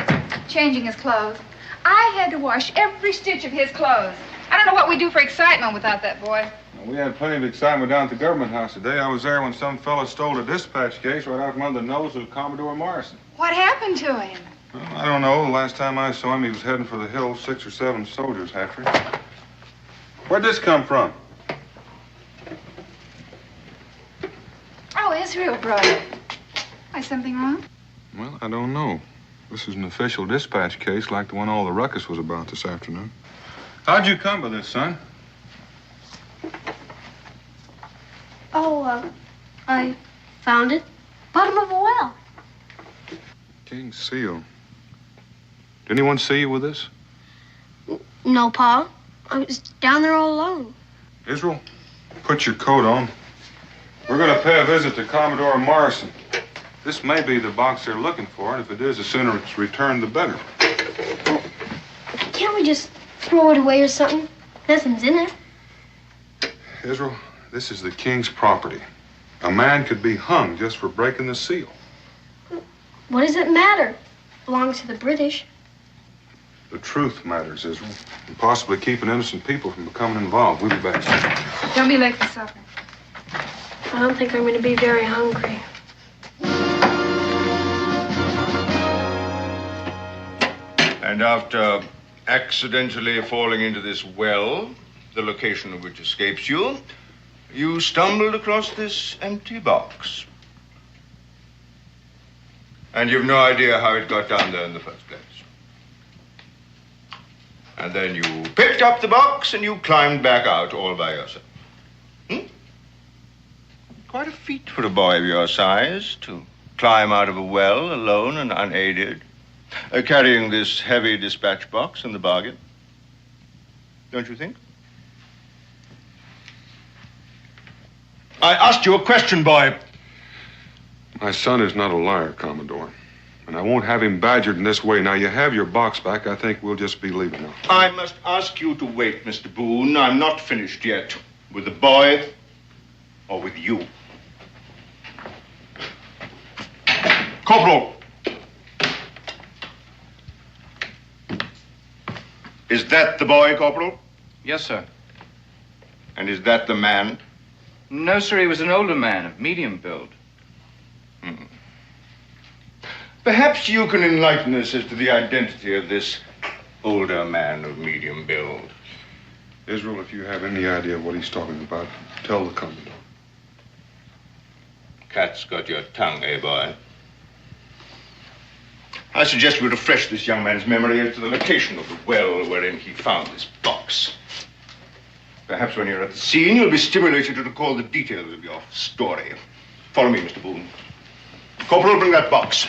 Changing his clothes. I had to wash every stitch of his clothes. I don't know what we'd do for excitement without that boy. We had plenty of excitement down at the government house today. I was there when some fella stole a dispatch case right out from under the nose of Commodore Morrison. What happened to him? Well, I don't know. The last time I saw him, he was heading for the hills, 6 or 7 soldiers after him. Where'd this come from? Oh, Israel brought it. Why, something wrong? Well, I don't know. This is an official dispatch case like the one all the ruckus was about this afternoon. How'd you come by this, son? Oh, I found it. Bottom of a well. King's seal. Did anyone see you with this? No, Pa. I was down there all alone. Israel, put your coat on. We're going to pay a visit to Commodore Morrison. This may be the box they're looking for, and if it is, the sooner it's returned, the better. Can't we just throw it away or something? Nothing's in it. Israel, this is the king's property. A man could be hung just for breaking the seal. What does it matter? It belongs to the British. The truth matters, Israel, and possibly keeping innocent people from becoming involved. We'll be back soon. Don't be late for supper. I don't think I'm going to be very hungry. And after accidentally falling into this well, the location of which escapes you, you stumbled across this empty box. And you've no idea how it got down there in the first place. And then you picked up the box and you climbed back out all by yourself. Quite a feat for a boy of your size to climb out of a well alone and unaided. Carrying this heavy dispatch box in the bargain. Don't you think? I asked you a question, boy. My son is not a liar, Commodore. And I won't have him badgered in this way. Now, you have your box back. I think we'll just be leaving now. I must ask you to wait, Mr. Boone. I'm not finished yet. With the boy or with you. Corporal. Is that the boy, Corporal? Yes, sir. And is that the man? No, sir. He was an older man of medium build. Perhaps you can enlighten us as to the identity of this older man of medium build. Israel, if you have any idea what he's talking about, tell the Commodore. Cat's got your tongue, eh, boy? I suggest we refresh this young man's memory as to the location of the well wherein he found this box. Perhaps when you're at the scene, you'll be stimulated to recall the details of your story. Follow me, Mr. Boone. Corporal, bring that box.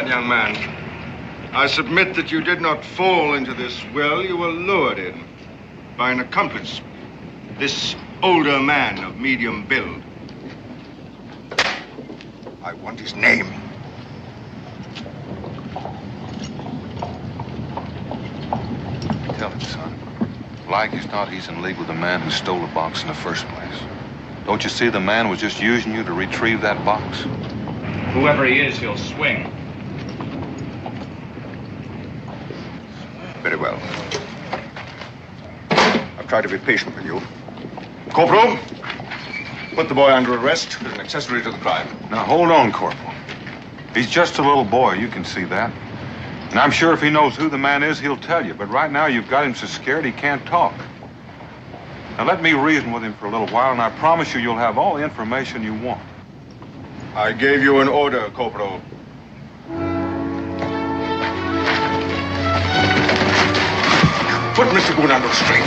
Young man, I submit that you did not fall into this well. You were lured in by an accomplice, this older man of medium build. I want his name. Tell him, son. Like as not, he's in league with the man who stole the box in the first place. Don't you see the man was just using you to retrieve that box? Whoever he is, he'll swing. Very well. I've tried to be patient with you. Corporal, put the boy under arrest as an accessory to the crime. Now, hold on, Corporal. He's just a little boy, you can see that. And I'm sure if he knows who the man is, he'll tell you. But right now, you've got him so scared he can't talk. Now, let me reason with him for a little while, and I promise you'll have all the information you want. I gave you an order, Corporal. Put Mr. Boone under restraint.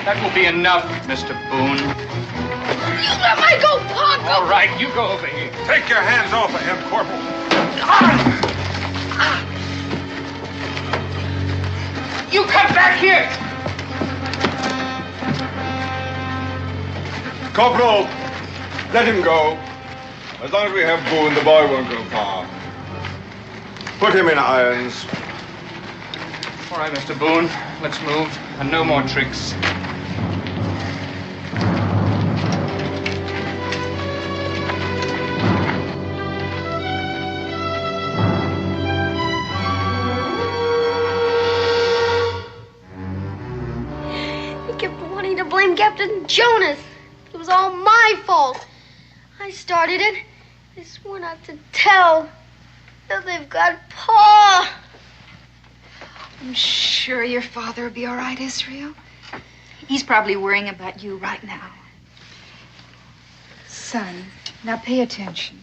That will be enough, Mr. Boone. Let me go, Pop! All right, you go over here. Take your hands off of him, Corporal. You come back here! Corporal, let him go. As long as we have Boone, the boy won't go far. Put him in irons. All right, Mr. Boone, let's move. And no more tricks. Captain Jonas. It was all my fault. I started it. I swore not to tell. Now they've got Pa. I'm sure your father will be all right, Israel. He's probably worrying about you right now. Son, now pay attention.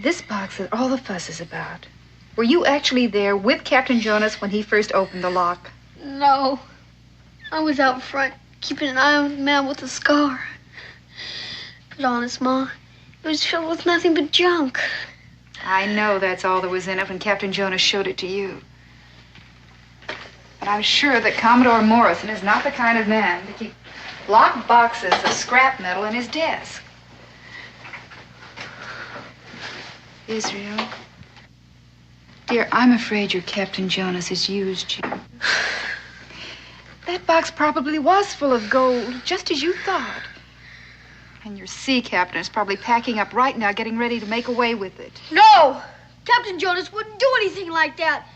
This box that all the fuss is about. Were you actually there with Captain Jonas when he first opened the lock? No. I was out front, keeping an eye on the man with the scar. But honest, Ma, it was filled with nothing but junk. I know that's all there was in it when Captain Jonas showed it to you. But I'm sure that Commodore Morrison is not the kind of man to keep locked boxes of scrap metal in his desk. Israel. Dear, I'm afraid your Captain Jonas has used you. That box probably was full of gold, just as you thought. And your sea captain is probably packing up right now, getting ready to make away with it. No! Captain Jonas wouldn't do anything like that.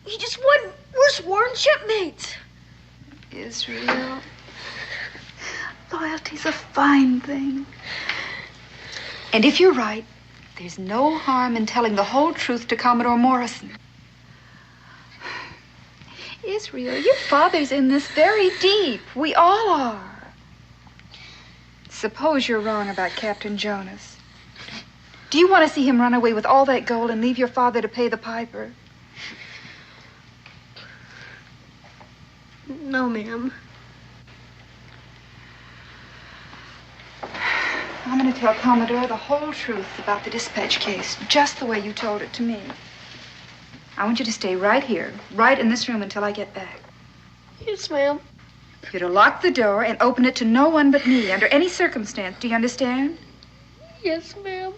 He just wouldn't. We're sworn shipmates. Israel, loyalty's a fine thing. And if you're right, there's no harm in telling the whole truth to Commodore Morrison. Israel, your father's in this very deep. We all are. Suppose you're wrong about Captain Jonas. Do you want to see him run away with all that gold and leave your father to pay the piper? No, ma'am. I'm going to tell Commodore the whole truth about the dispatch case, just the way you told it to me. I want you to stay right here, right in this room until I get back. Yes, ma'am. You're to lock the door and open it to no one but me, under any circumstance. Do you understand? Yes, ma'am.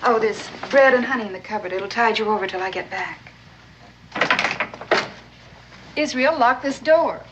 Oh, there's bread and honey in the cupboard. It'll tide you over till I get back. Israel, lock this door.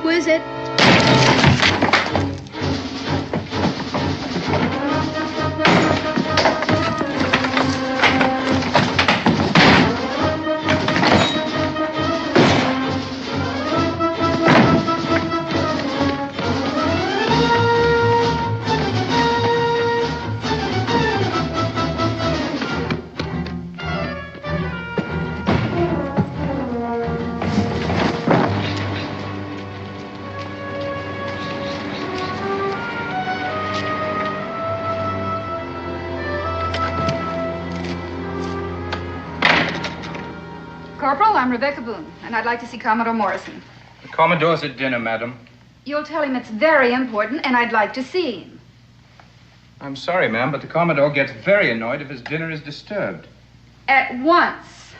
Who is it? Corporal, I'm Rebecca Boone, and I'd like to see Commodore Morrison. The Commodore's at dinner, madam. You'll tell him it's very important, and I'd like to see him. I'm sorry, ma'am, but the Commodore gets very annoyed if his dinner is disturbed. At once.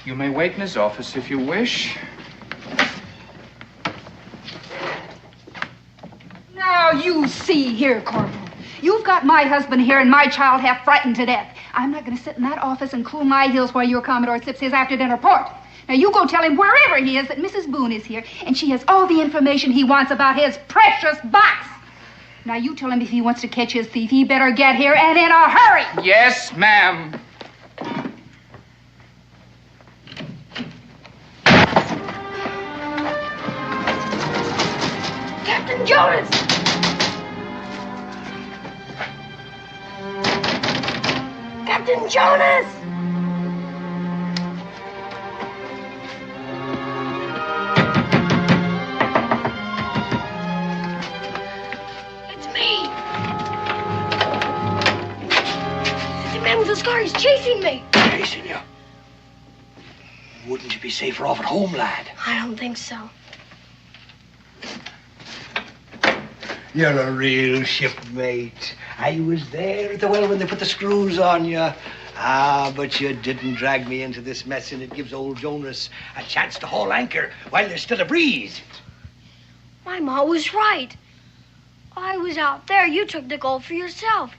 You may wait in his office if you wish. Now, you see here, Corporal. You've got my husband here and my child half frightened to death. I'm not going to sit in that office and cool my heels while your Commodore sips his after-dinner port. Now, you go tell him wherever he is that Mrs. Boone is here, and she has all the information he wants about his precious box. Now, you tell him if he wants to catch his thief, he better get here and in a hurry. Yes, ma'am. Captain Jonas! Captain Jonas! It's me! The man with the scar is chasing me! Chasing you? Wouldn't you be safer off at home, lad? I don't think so. You're a real shipmate. I was there at the well when they put the screws on you. Ah, but you didn't drag me into this mess, and it gives old Jonas a chance to haul anchor while there's still a breeze. My ma was right. I was out there. You took the gold for yourself.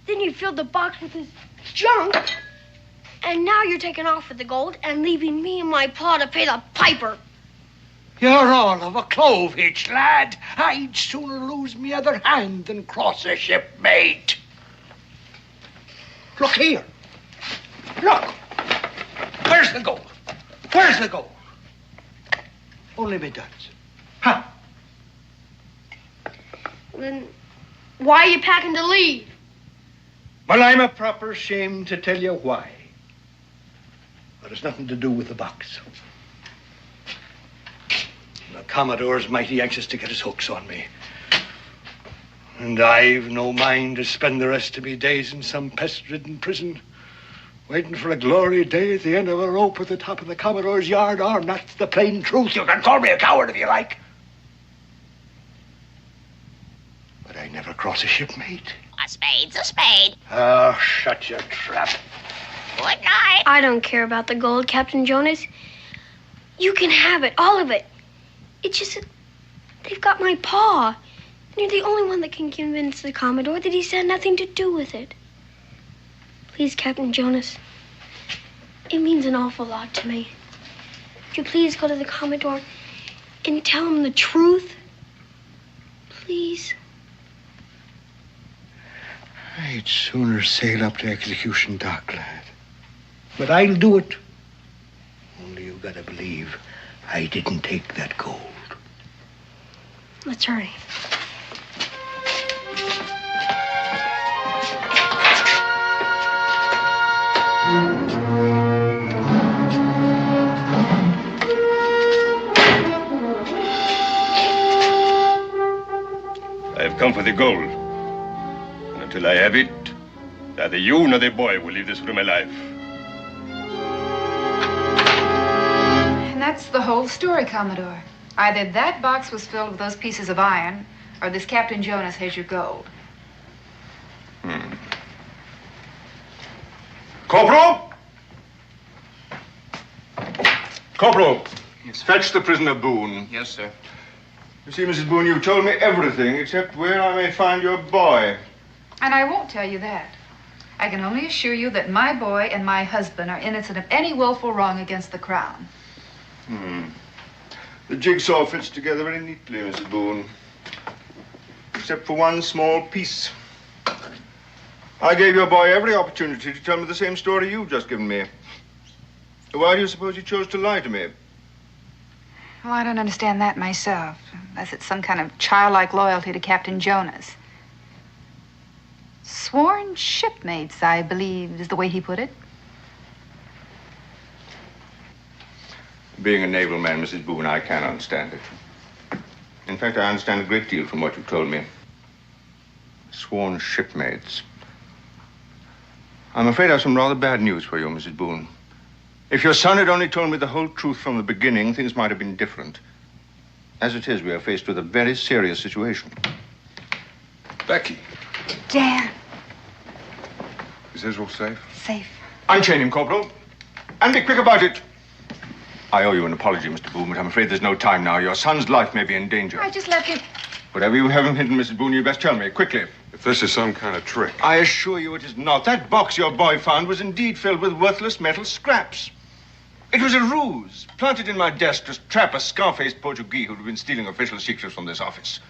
Then you filled the box with this junk. And now you're taking off with the gold and leaving me and my pa to pay the piper. You're all of a clove hitch, lad. I'd sooner lose me other hand than cross a shipmate. Look here. Look. Where's the gold? Where's the gold? Only me duds. Huh? Then why are you packing to leave? Well, I'm a proper shame to tell you why. But it's nothing to do with the box. The Commodore's mighty anxious to get his hooks on me. And I've no mind to spend the rest of me days in some pest-ridden prison, waiting for a glory day at the end of a rope at the top of the Commodore's yard arm. That's the plain truth. You can call me a coward if you like. But I never cross a shipmate. A spade's a spade. Oh, shut your trap. Good night. I don't care about the gold, Captain Jonas. You can have it, all of it. It's just that they've got my paw. And you're the only one that can convince the Commodore that he's had nothing to do with it. Please, Captain Jonas. It means an awful lot to me. Would you please go to the Commodore and tell him the truth? Please. I'd sooner sail up to execution dock, lad. But I'll do it. Only you gotta believe I didn't take that gold. Let's hurry. I've come for the gold. And until I have it, neither you nor the boy will leave this room alive. And that's the whole story, Commodore. Either that box was filled with those pieces of iron, or this Captain Jonas has your gold. Corporal! Corporal! Yes. Fetch the prisoner Boone. Yes, sir. You see, Mrs. Boone, you've told me everything except where I may find your boy. And I won't tell you that. I can only assure you that my boy and my husband are innocent of any willful wrong against the Crown. The jigsaw fits together very neatly, Mrs. Boone. Except for one small piece. I gave your boy every opportunity to tell me the same story you've just given me. Why do you suppose he chose to lie to me? Well, I don't understand that myself, unless it's some kind of childlike loyalty to Captain Jonas. Sworn shipmates, I believe, is the way he put it. Being a naval man, Mrs. Boone, I can understand it. In fact, I understand a great deal from what you told me. Sworn shipmates. I'm afraid I have some rather bad news for you, Mrs. Boone. If your son had only told me the whole truth from the beginning, things might have been different. As it is, we are faced with a very serious situation. Becky. Dan. Is Israel safe? Safe. Unchain him, Corporal. And be quick about it. I owe you an apology, Mr. Boone, but I'm afraid there's no time now. Your son's life may be in danger. I just left him. Whatever you have him hidden, Mrs. Boone, you best tell me, quickly. If this is some kind of trick. I assure you it is not. That box your boy found was indeed filled with worthless metal scraps. It was a ruse, planted in my desk to trap a scar-faced Portuguese who'd been stealing official secrets from this office.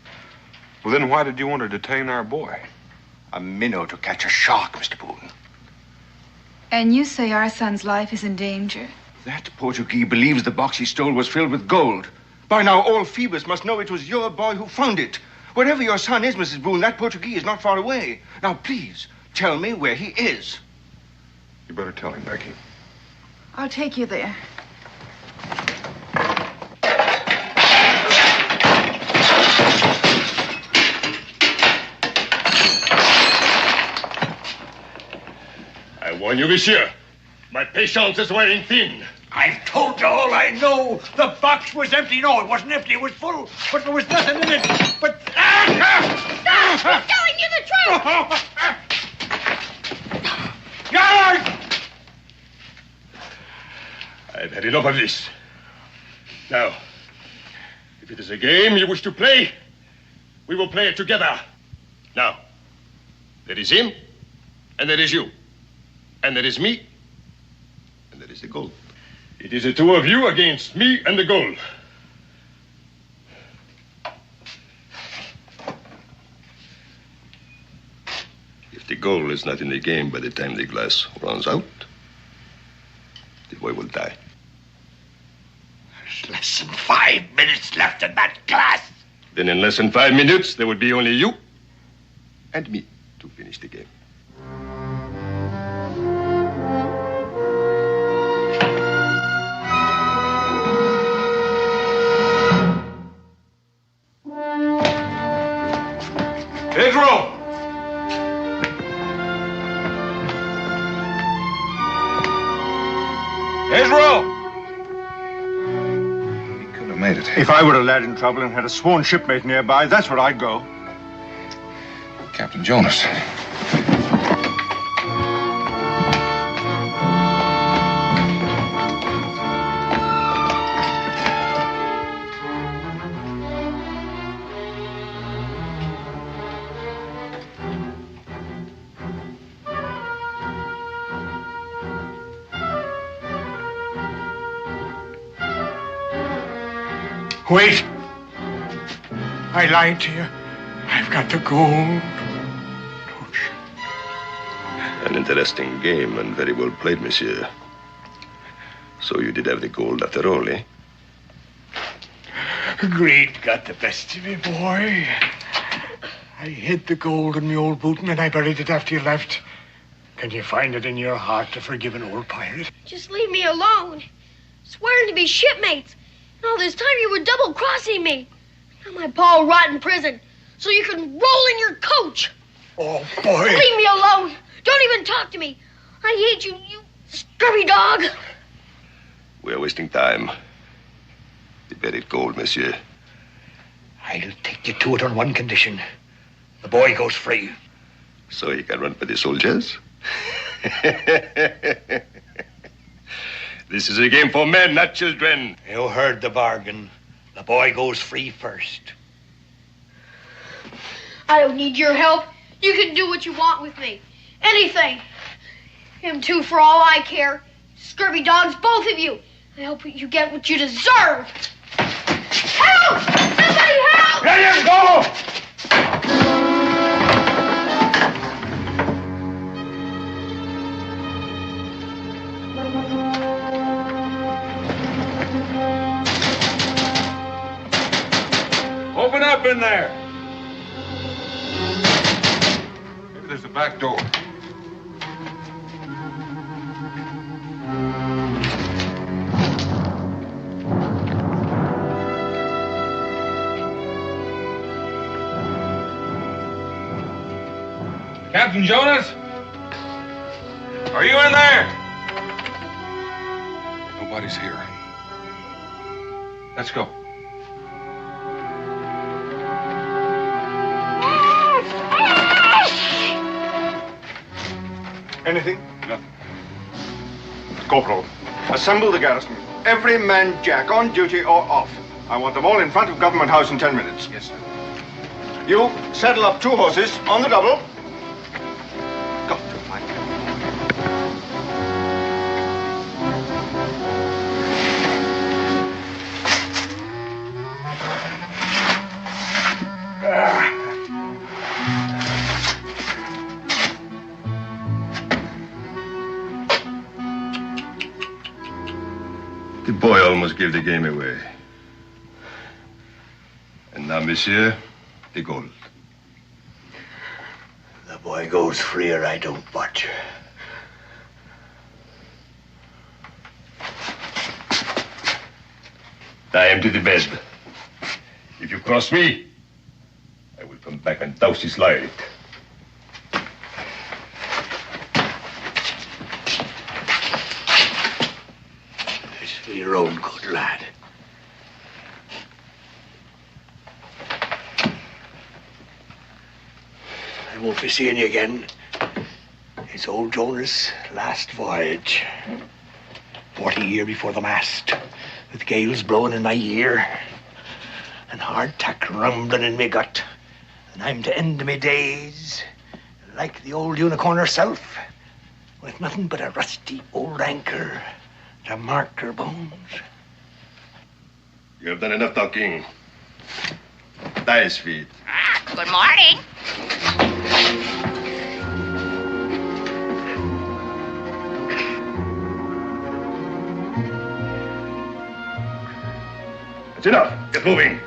Well, then why did you want to detain our boy? A minnow to catch a shark, Mr. Boone. And you say our son's life is in danger? That Portuguese believes the box he stole was filled with gold. By now, all Phoebus must know it was your boy who found it. Wherever your son is, Mrs. Boone, that Portuguese is not far away. Now, please, tell me where he is. You better tell him, Becky. I'll take you there. I warn you, monsieur. My patience is wearing thin. I've told you all I know. The box was empty. No, it wasn't empty. It was full. But there was nothing in it. But... Stop! He's telling you the truth! Guard! enough of this. Now, if it is a game you wish to play, we will play it together. Now, there is him, and there is you, and there is me, and there is the gold. It is the two of you against me and the gold. If the gold is not in the game by the time the glass runs out, the boy will die. There's less than 5 minutes left in that glass. Then in less than 5 minutes, there will be only you and me to finish the game. Pedro! Pedro! Could have made it. If I were a lad in trouble and had a sworn shipmate nearby, that's where I'd go. Captain Jonas. Wait. I lied to you. I've got the gold. An interesting game and very well played, monsieur. So you did have the gold after all, eh? Greed got the best of me, boy. I hid the gold in my old boot and then I buried it after you left. Can you find it in your heart to forgive an old pirate? Just leave me alone. Swearing to be shipmates. And all this time you were double-crossing me. Now my pa will rot in prison so you can roll in your coach. Oh, boy. Leave me alone. Don't even talk to me. I hate you, you scurvy dog. We are wasting time. The buried gold, monsieur. I'll take you to it on one condition. The boy goes free. So he can run for the soldiers? This is a game for men, not children. You heard the bargain. The boy goes free first. I don't need your help. You can do what you want with me. Anything. Him too, for all I care. Scurvy dogs, both of you. I hope you get what you deserve. Help! Somebody help! Let him go! Open up in there. Maybe there's a back door. Captain Jonas? Are you in there? Nobody's here. Let's go. Anything? Nothing. Corporal, assemble the garrison. Every man jack, on duty or off. I want them all in front of Government House in 10 minutes. Yes, sir. You saddle up 2 horses on the double. Go. The boy almost gave the game away. And now, monsieur, the gold. The boy goes free or I don't watch. I am to the bed. If you cross me, I will come back and douse his light. It's for your own good, lad. I won't be seeing you again. It's old Jonas' last voyage. 40 year before the mast, with gales blowing in my ear and hardtack rumbling in me gut. And I'm to end me days like the old unicorn herself, with nothing but a rusty old anchor to mark her bones. You have done enough talking. That is sweet. Good morning. That's enough. Get moving.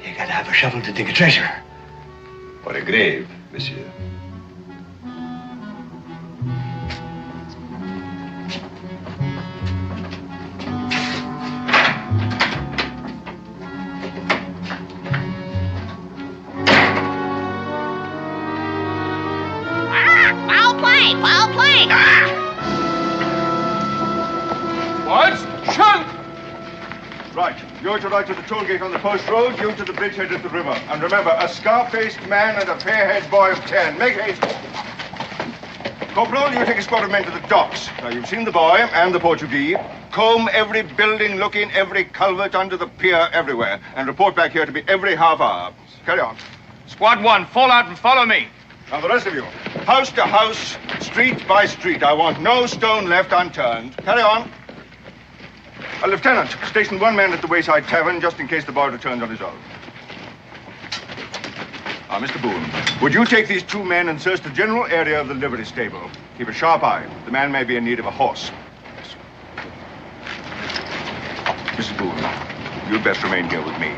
You gotta have a shovel to dig a treasure. Or a grave, monsieur. Foul play, foul play. What? Shun! Right. You're to ride to the toll gate on the post road, you to the bridgehead at the river. And remember, a scar-faced man and a fair-haired boy of 10. Make haste. Corporal, you take a squad of men to the docks. Now, you've seen the boy and the Portuguese. Comb every building, look in every culvert under the pier, everywhere. And report back here to me every half hour. Carry on. Squad 1, fall out and follow me. Now, the rest of you, house to house, street by street. I want no stone left unturned. Carry on. Lieutenant, station one man at the Wayside Tavern, just in case the boy returns on his own. Mr. Boone, would you take these two men and search the general area of the livery stable? Keep a sharp eye. The man may be in need of a horse. Mrs. Boone, you'd best remain here with me.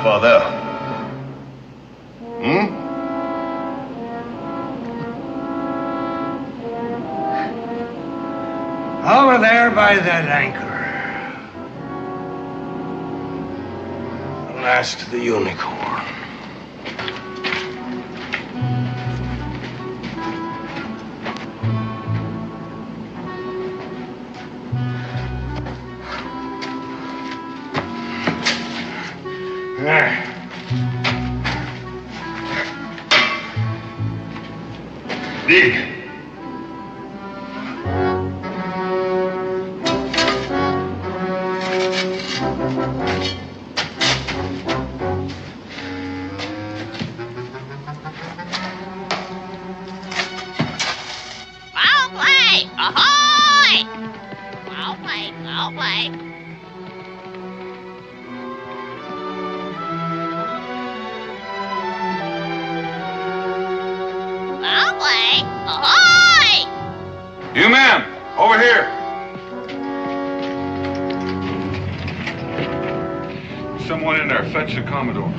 Father. Over there by that anchor. The last of the unicorn. Dig. Foul play! Ahoy! Foul play, foul play. Foul play! Ahoy! You men, over here. Someone in there, fetch the Commodore.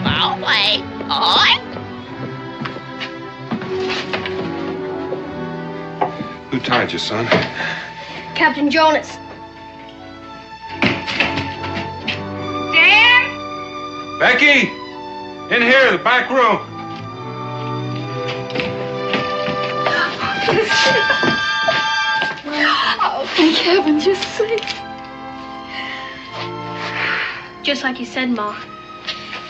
Foul play! Ahoy! Who tied you, son? Captain Jonas. Becky! In here, the back room. Oh, thank heavens, you're safe. Just like you said, Ma.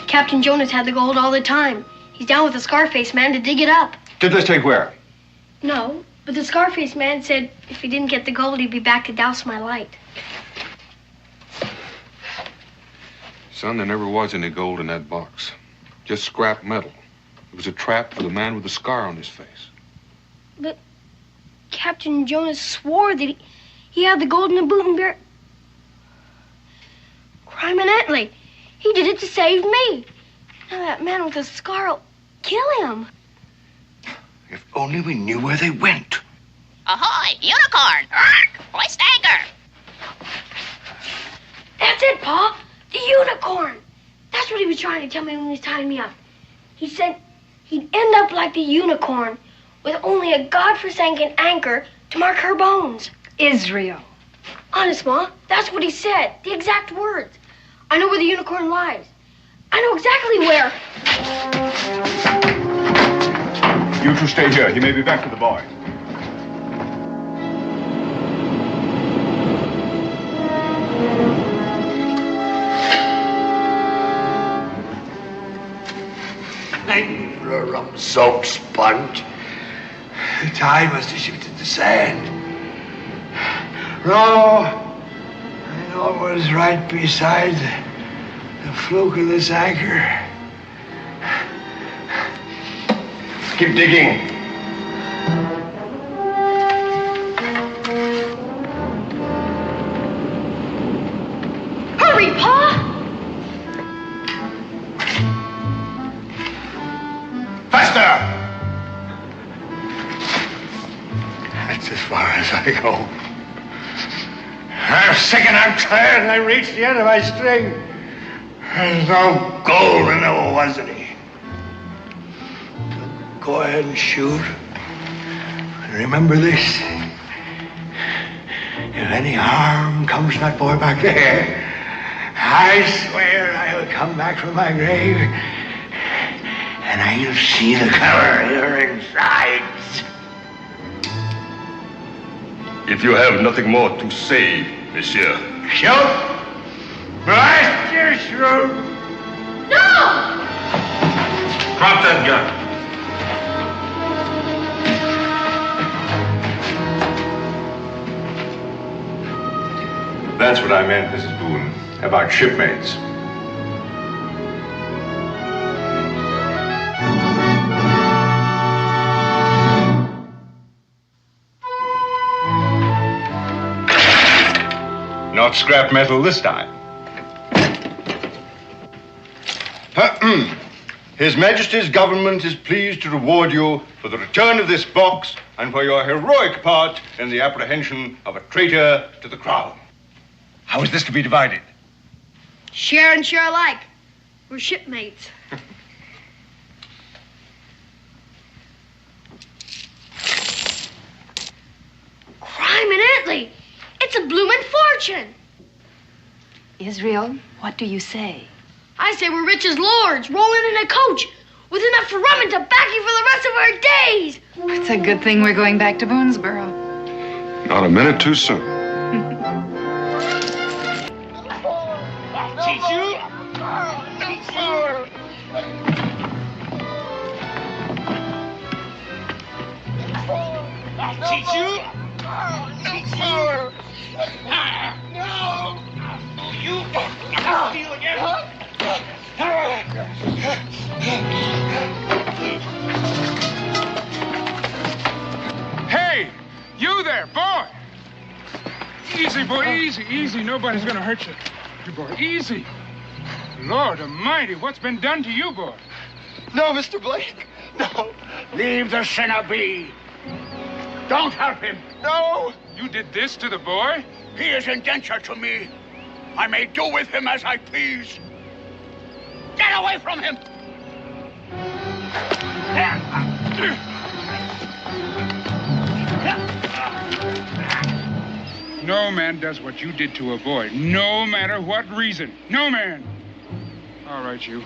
Captain Jonas had the gold all the time. He's down with the Scarface man to dig it up. Did this take where? No, but the Scarface man said if he didn't get the gold, he'd be back to douse my light. Son, there never was any gold in that box. Just scrap metal. It was a trap for the man with the scar on his face. But Captain Jonas swore that he had the gold in the boot and bear. Criminally, he did it to save me. Now that man with the scar will kill him. If only we knew where they went. Ahoy, unicorn! Hoist anchor! That's it, Pa. The unicorn. That's what he was trying to tell me when he was tying me up. He said he'd end up like the unicorn with only a godforsaken anchor to mark her bones. Israel. Honest, Ma, that's what he said. The exact words. I know where the unicorn lies. I know exactly where. You two stay here. He may be back with the boy. A rum soap sponge. The tide must have shifted the sand. No, I know it was right beside the fluke of this anchor. Keep digging. Hurry, Pa! Faster! That's as far as I go. I'm sick and I'm tired, and I reached the end of my string. There's no gold in there, wasn't he? Go ahead and shoot. And remember this. If any harm comes to that boy back there, I swear I'll come back from my grave and I'll see the color of your insides. If you have nothing more to say, monsieur. Shoot! Blast your throat! No! Drop that gun. That's what I meant, Mrs. Boone, about shipmates. Not scrap metal this time. His Majesty's government is pleased to reward you for the return of this box and for your heroic part in the apprehension of a traitor to the crown. How is this to be divided? Share and share alike. We're shipmates. Crime in Italy. It's a bloomin' fortune. Israel, what do you say? I say we're rich as lords, rolling in a coach with enough for rum and tobacco for the rest of our days. It's a good thing we're going back to Boonesboro. Not a minute too soon. Teach you? Teach you? No! You steal again? Hey, you there, boy! Easy, boy, easy, easy. Nobody's gonna hurt you. You boy, easy. Lord Almighty, what's been done to you, boy? No, Mr. Blake. No. Leave the sinner be. Don't help him. No. You did this to the boy? He is indentured to me. I may do with him as I please. Get away from him. No man does what you did to a boy, no matter what reason. No man. All right, you.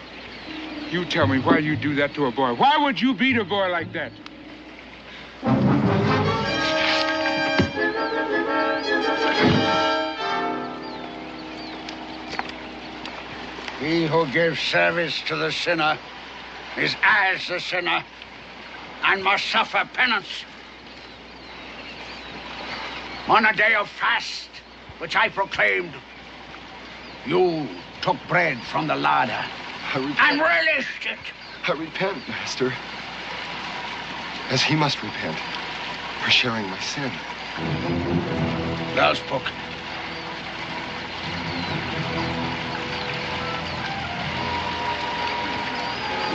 You tell me why you do that to a boy. Why would you beat a boy like that? He who gives service to the sinner is as the sinner and must suffer penance. On a day of fast, which I proclaimed, you took bread from the larder and relished it. I repent, Master. As he must repent for sharing my sin. Well spoken.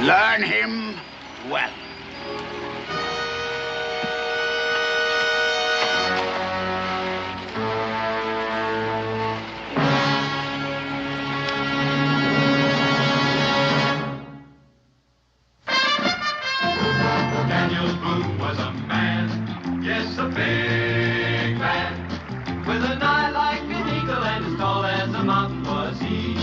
Learn him well. Daniel Boone was a man, yes, a big man, with an eye like an eagle and as tall as a mountain was he.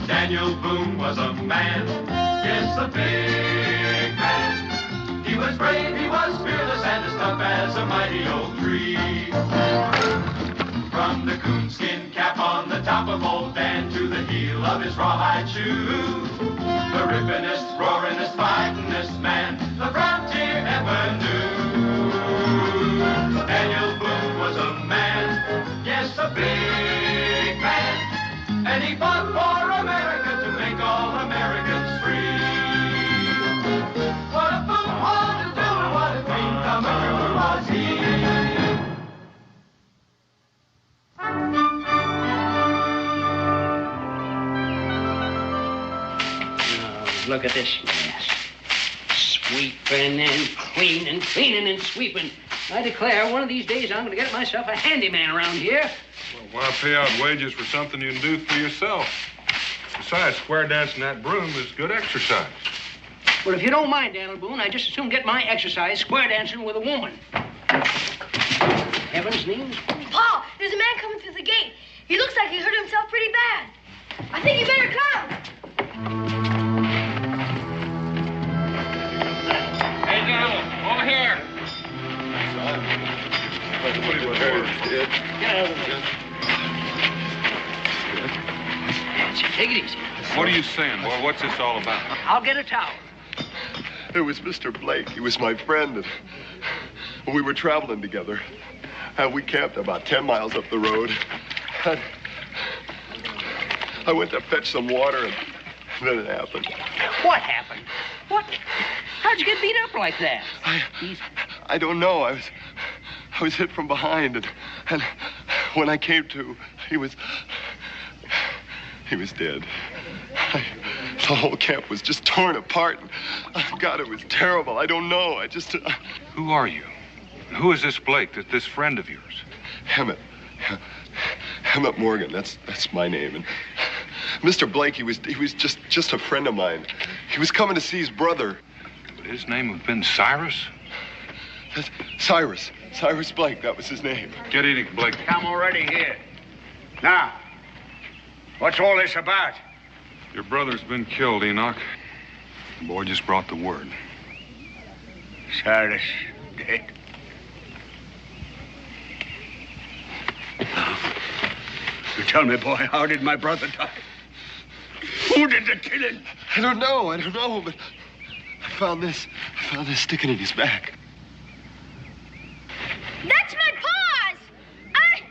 Daniel Boone was a man, yes, a big man. He was brave, he was fearless, and as tough as a mighty oak tree. From the coonskin cap on the top of old Dan to the heel of his rawhide shoe, the rippinest, roaringest, fightingest man the frontier ever knew. Daniel Boone was a man, yes, a big man, and he fought for America to make all Americans free. What a Boone wanted to do and what a clean comer was he. Look at this mess. Sweeping and cleaning, cleaning and sweeping. I declare, one of these days I'm going to get myself a handyman around here. Well, why pay out wages for something you can do for yourself? Besides, square dancing that broom is good exercise. Well, if you don't mind, Daniel Boone, I just as soon get my exercise square dancing with a woman. Heaven's names. Pa, there's a man coming through the gate. He looks like he hurt himself pretty bad. I think you better come. Hey, Donald, over here. Take it easy. What are you saying, boy? What's this all about? I'll get a towel. It was Mr. Blake. He was my friend, and we were traveling together. And we camped about 10 miles up the road. And I went to fetch some water, and then it happened. What happened? What? How'd you get beat up like that? I don't know. I was hit from behind, and when I came to, he was dead. The whole camp was just torn apart. And, God, it was terrible. I don't know. I just... Who are you? Who is this Blake, this friend of yours? Emmett. Emmett Morgan. That's my name. And Mr. Blake, he was just a friend of mine. He was coming to see his brother. Would his name have been Cyrus? That's Cyrus. Cyrus Blake. That was his name. Get eating, Blake. I'm already here. Now, what's all this about? Your brother's been killed, Enoch. The boy just brought the word. Cyrus dead. You tell me, boy, how did my brother die? Who did the killing? I don't know, but I found this sticking in his back. That's my paws! I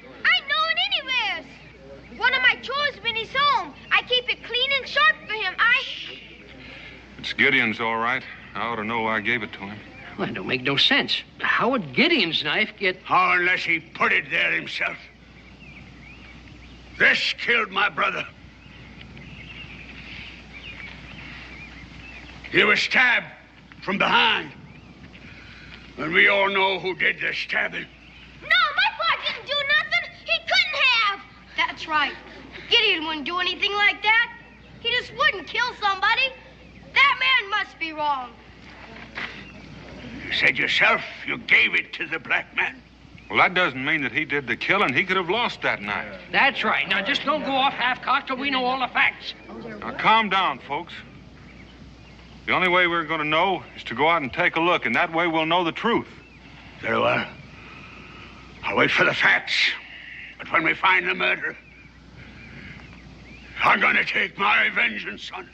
know it anywheres. One of my chores when he's home. I keep it clean and sharp for him. It's Gideon's, all right. I ought to know why I gave it to him. Well, that don't make no sense. How would Gideon's knife get... How unless he put it there himself? This killed my brother. He was stabbed from behind. And we all know who did the stabbing. No, my pa didn't do nothing. He couldn't have. That's right. Gideon wouldn't do anything like that. He just wouldn't kill somebody. That man must be wrong. You said yourself you gave it to the black man. Well, that doesn't mean that he did the killing. He could have lost that knife. That's right. Now, just don't go off half-cocked till we know all the facts. Now, calm down, folks. The only way we're going to know is to go out and take a look, and that way we'll know the truth. Very well. I'll wait for the facts. But when we find the murderer, I'm going to take my vengeance on him.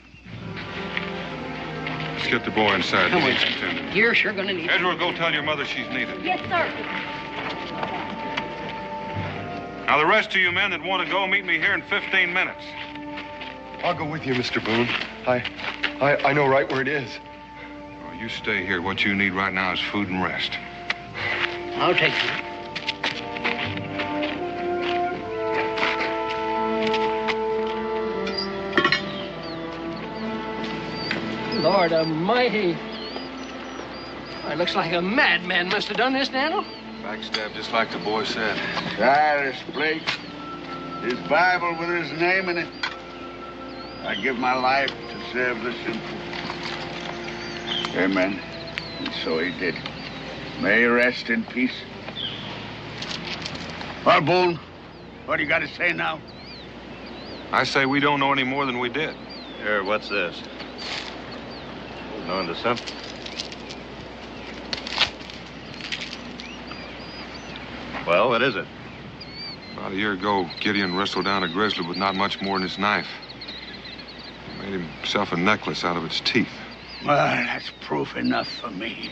Let's get the boy inside. Come on. He needs attending. You're sure going to need... Edward, go tell your mother she's needed. Yes, sir. Now, the rest of you men that want to go, meet me here in 15 minutes. I'll go with you, Mr. Boone. I know right where it is. Well, you stay here. What you need right now is food and rest. I'll take you. Lord Almighty. It looks like a madman must have done this, Daniel. Backstab, just like the boy said. Cyrus Blake. His Bible with his name in it. I give my life to serve the simple. Amen. And so he did. May he rest in peace. Well, Boone, what do you got to say now? I say we don't know any more than we did. Here, what's this? On to something. Well, what is it? About a year ago, Gideon wrestled down a grizzly with not much more than his knife. He made himself a necklace out of its teeth. Well, that's proof enough for me.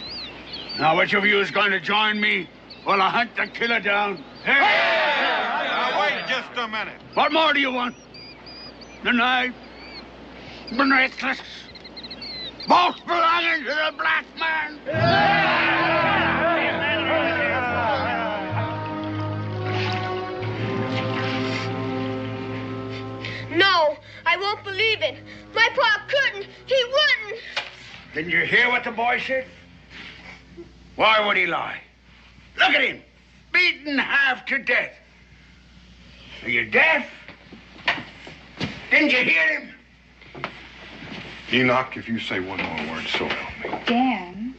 Now, which of you is going to join me while I hunt the killer down? Hey! Now, wait just a minute. What more do you want? The knife? The necklace? Both belonging to the black man? No, I won't believe it. My pa couldn't. He wouldn't. Didn't you hear what the boy said? Why would he lie? Look at him, beaten half to death. Are you deaf? Didn't you hear him? Enoch, if you say one more word, so help me. Dan.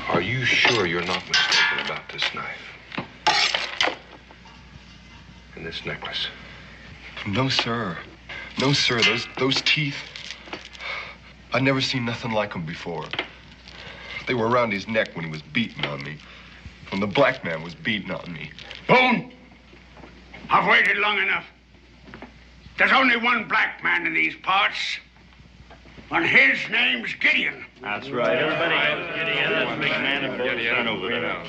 Are you sure you're not mistaken about this knife? And this necklace? No, sir. No, sir. Those teeth. I'd never seen nothing like them before. They were around his neck when he was beating on me. When the black man was beating on me. Boone, I've waited long enough. There's only one black man in these parts. And his name's Gideon. That's right. Everybody knows Gideon. That's big man and both son over there.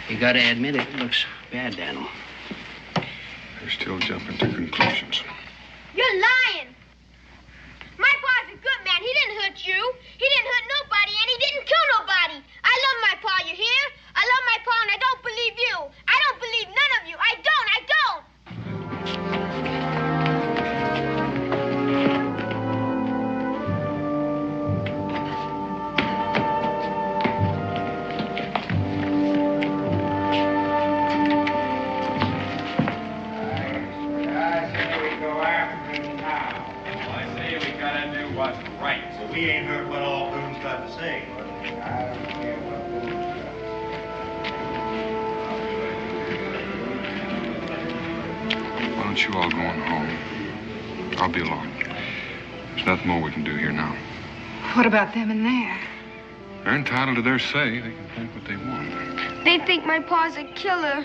You gotta admit it looks bad, Daniel. You're still jumping to conclusions. You're lying. My pa's a good man. He didn't hurt you. He didn't hurt nobody, and he didn't kill nobody. I love my pa, you hear? I love my pa, and I don't believe you. I don't believe none of you. I don't. What's right. So we ain't heard what all Boone's got to say. I don't care what Boone's got. Why don't you all go on home? I'll be along. There's nothing more we can do here now. What about them in there? They're entitled to their say. They can think what they want. They think my pa's a killer.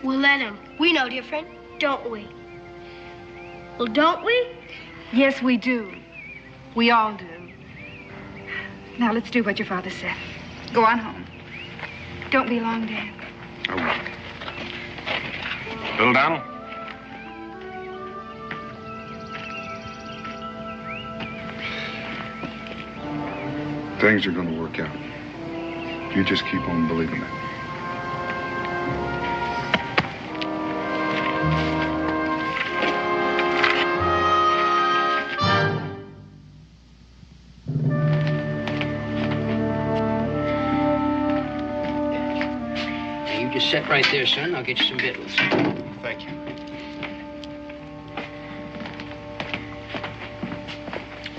We'll let them. We know different, don't we? Well, don't we? Yes, we do. We all do. Now, let's do what your father said. Go on home. Don't be long, Dan. I will. Bill Donald? Things are going to work out. You just keep on believing it. You just sit right there, son. I'll get you some victuals. Thank you.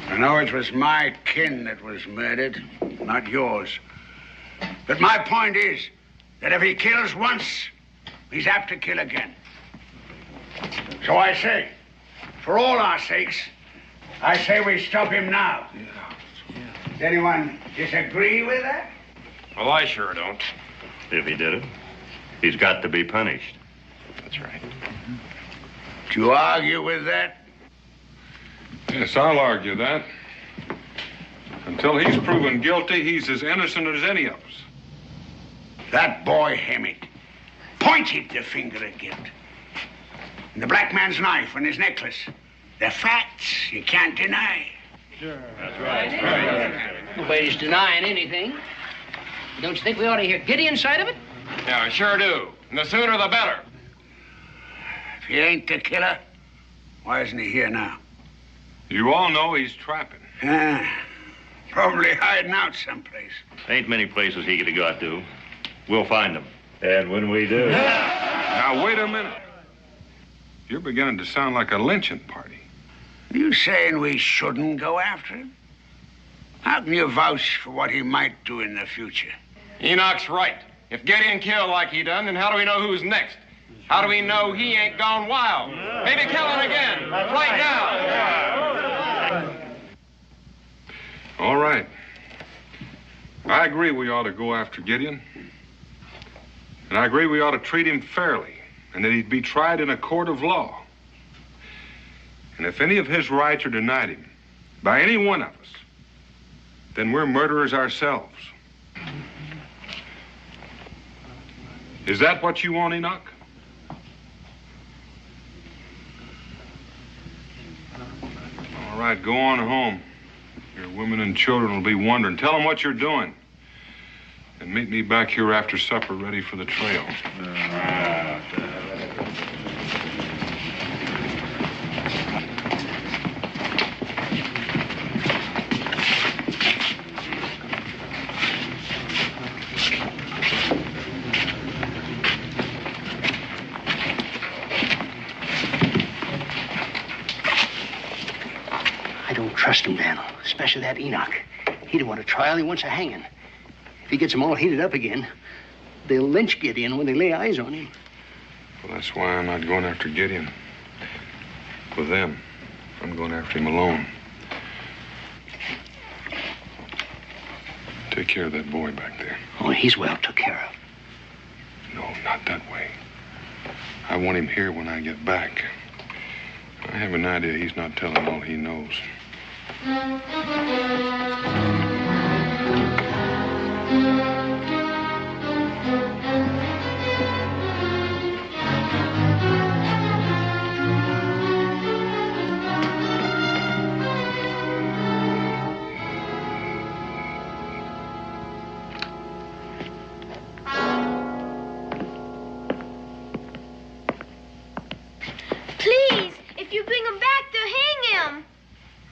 I know it was my kin that was murdered, not yours. But my point is that if he kills once, he's apt to kill again. So I say, for all our sakes, I say we stop him now. Does anyone disagree with that? Well, I sure don't. If he did it, he's got to be punished. That's right. Do you argue with that? Yes, I'll argue that. Until he's proven guilty, he's as innocent as any of us. That boy Hammett pointed the finger at guilt. And the black man's knife and his necklace, they're facts you can't deny. That's right. Nobody's denying anything. Don't you think we ought to hear Gideon's side of it? Yeah, I sure do. And the sooner the better. If he ain't the killer, why isn't he here now? You all know he's trapping. Probably hiding out someplace. Ain't many places he could have got to. We'll find him. And when we do... Now, wait a minute. You're beginning to sound like a lynching party. You saying we shouldn't go after him? How can you vouch for what he might do in the future? Enoch's right. If Gideon killed like he done, then how do we know who's next? How do we know he ain't gone wild? Maybe kill him again, right now. All right. I agree we ought to go after Gideon. And I agree we ought to treat him fairly, and that he'd be tried in a court of law. And if any of his rights are denied him by any one of us, then we're murderers ourselves. Is that what you want, Enoch? All right, go on home. Your women and children will be wondering. Tell them what you're doing. And meet me back here after supper, ready for the trail. I don't trust him, Daniel, especially that Enoch. He don't want a trial, he wants a hanging. If he gets them all heated up again, they'll lynch Gideon when they lay eyes on him. Well, that's why I'm not going after Gideon with them. I'm going after him alone. Take care of that boy back there. Oh, he's well took care of. No, not that way. I want him here when I get back. I have an idea he's not telling all he knows. Please, if you bring him back, they'll hang him.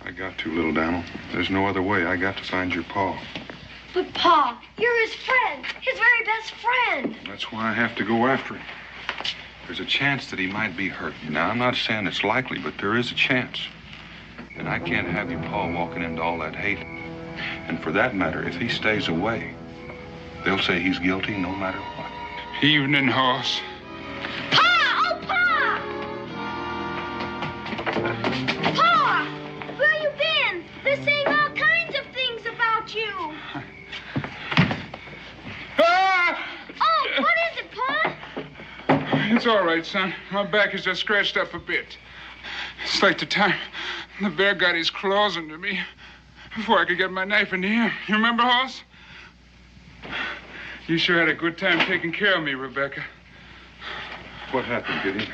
I got to, little Daniel. There's no other way. I got to find your pa. But, Pa, you're his friend, his very best friend. That's why I have to go after him. There's a chance that he might be hurt. Now, I'm not saying it's likely, but there is a chance. And I can't have your pa walking into all that hate. And for that matter, if he stays away, they'll say he's guilty no matter what. Evening, horse. Pa! Oh, Pa! Pa! Where you been? They're saying all kinds of things about you. Oh, what is it, Pa? It's all right, son. My back is just scratched up a bit. It's like the time the bear got his claws into me before I could get my knife into him. You remember, Hoss? You sure had a good time taking care of me, Rebecca. What happened, Gideon?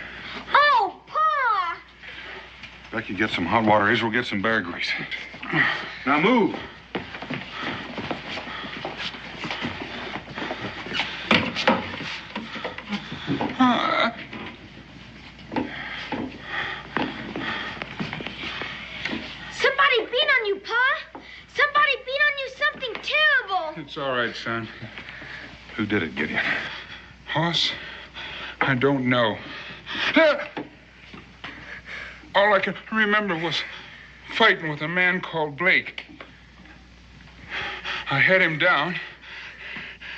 Oh, Pa! Becky, get some hot water. Israel, get some bear grease. Now move. Somebody beat on you, Pa! Somebody beat on you something terrible! It's all right, son. Who did it, Gideon? Hoss, I don't know. All I can remember was fighting with a man called Blake. I had him down,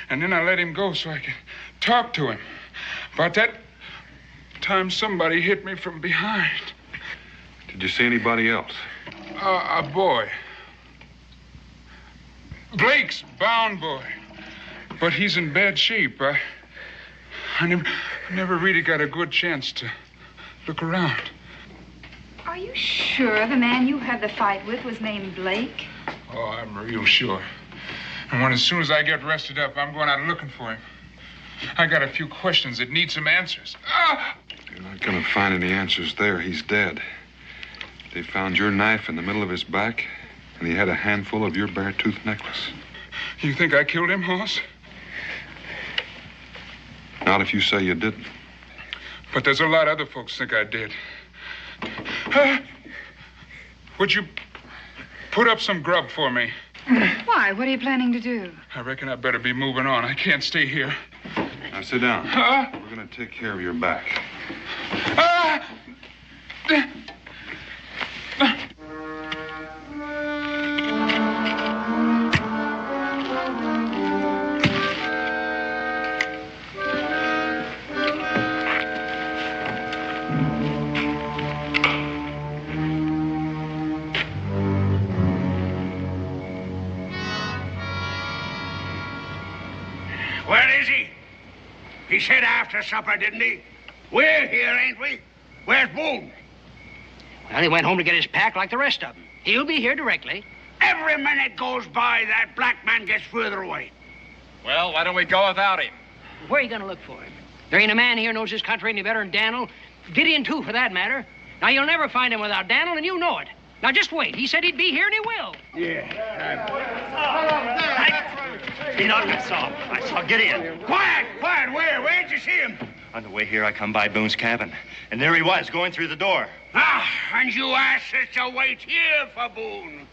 and then I let him go so I could talk to him. About that time, somebody hit me from behind. Did you see anybody else? A boy. Blake's bound boy. But he's in bad shape. I never really got a good chance to look around. Are you sure the man you had the fight with was named Blake? Oh, I'm real sure. And as soon as I get rested up, I'm going out looking for him. I got a few questions that need some answers. You're not going to find any answers there. He's dead. They found your knife in the middle of his back, and he had a handful of your bear-tooth necklace. You think I killed him, Hoss? Not if you say you didn't. But there's a lot of other folks think I did. Would you put up some grub for me? Why? What are you planning to do? I reckon I better be moving on. I can't stay here. Now sit down. We're going to take care of your back. Where is he? He said after supper, didn't he? We're here, ain't we? Where's Boone? Well, he went home to get his pack like the rest of them. He'll be here directly. Every minute goes by, that black man gets further away. Well, why don't we go without him? Where are you going to look for him? There ain't a man here knows this country any better than Daniel. Gideon, too, for that matter. Now, you'll never find him without Daniel, and you know it. Now, just wait. He said he'd be here, and he will. Yeah. He knocked us off. I saw Gideon. Quiet! Where'd you see him? On the way here, I come by Boone's cabin, and there he was, going through the door. And you asked us to wait here for Boone.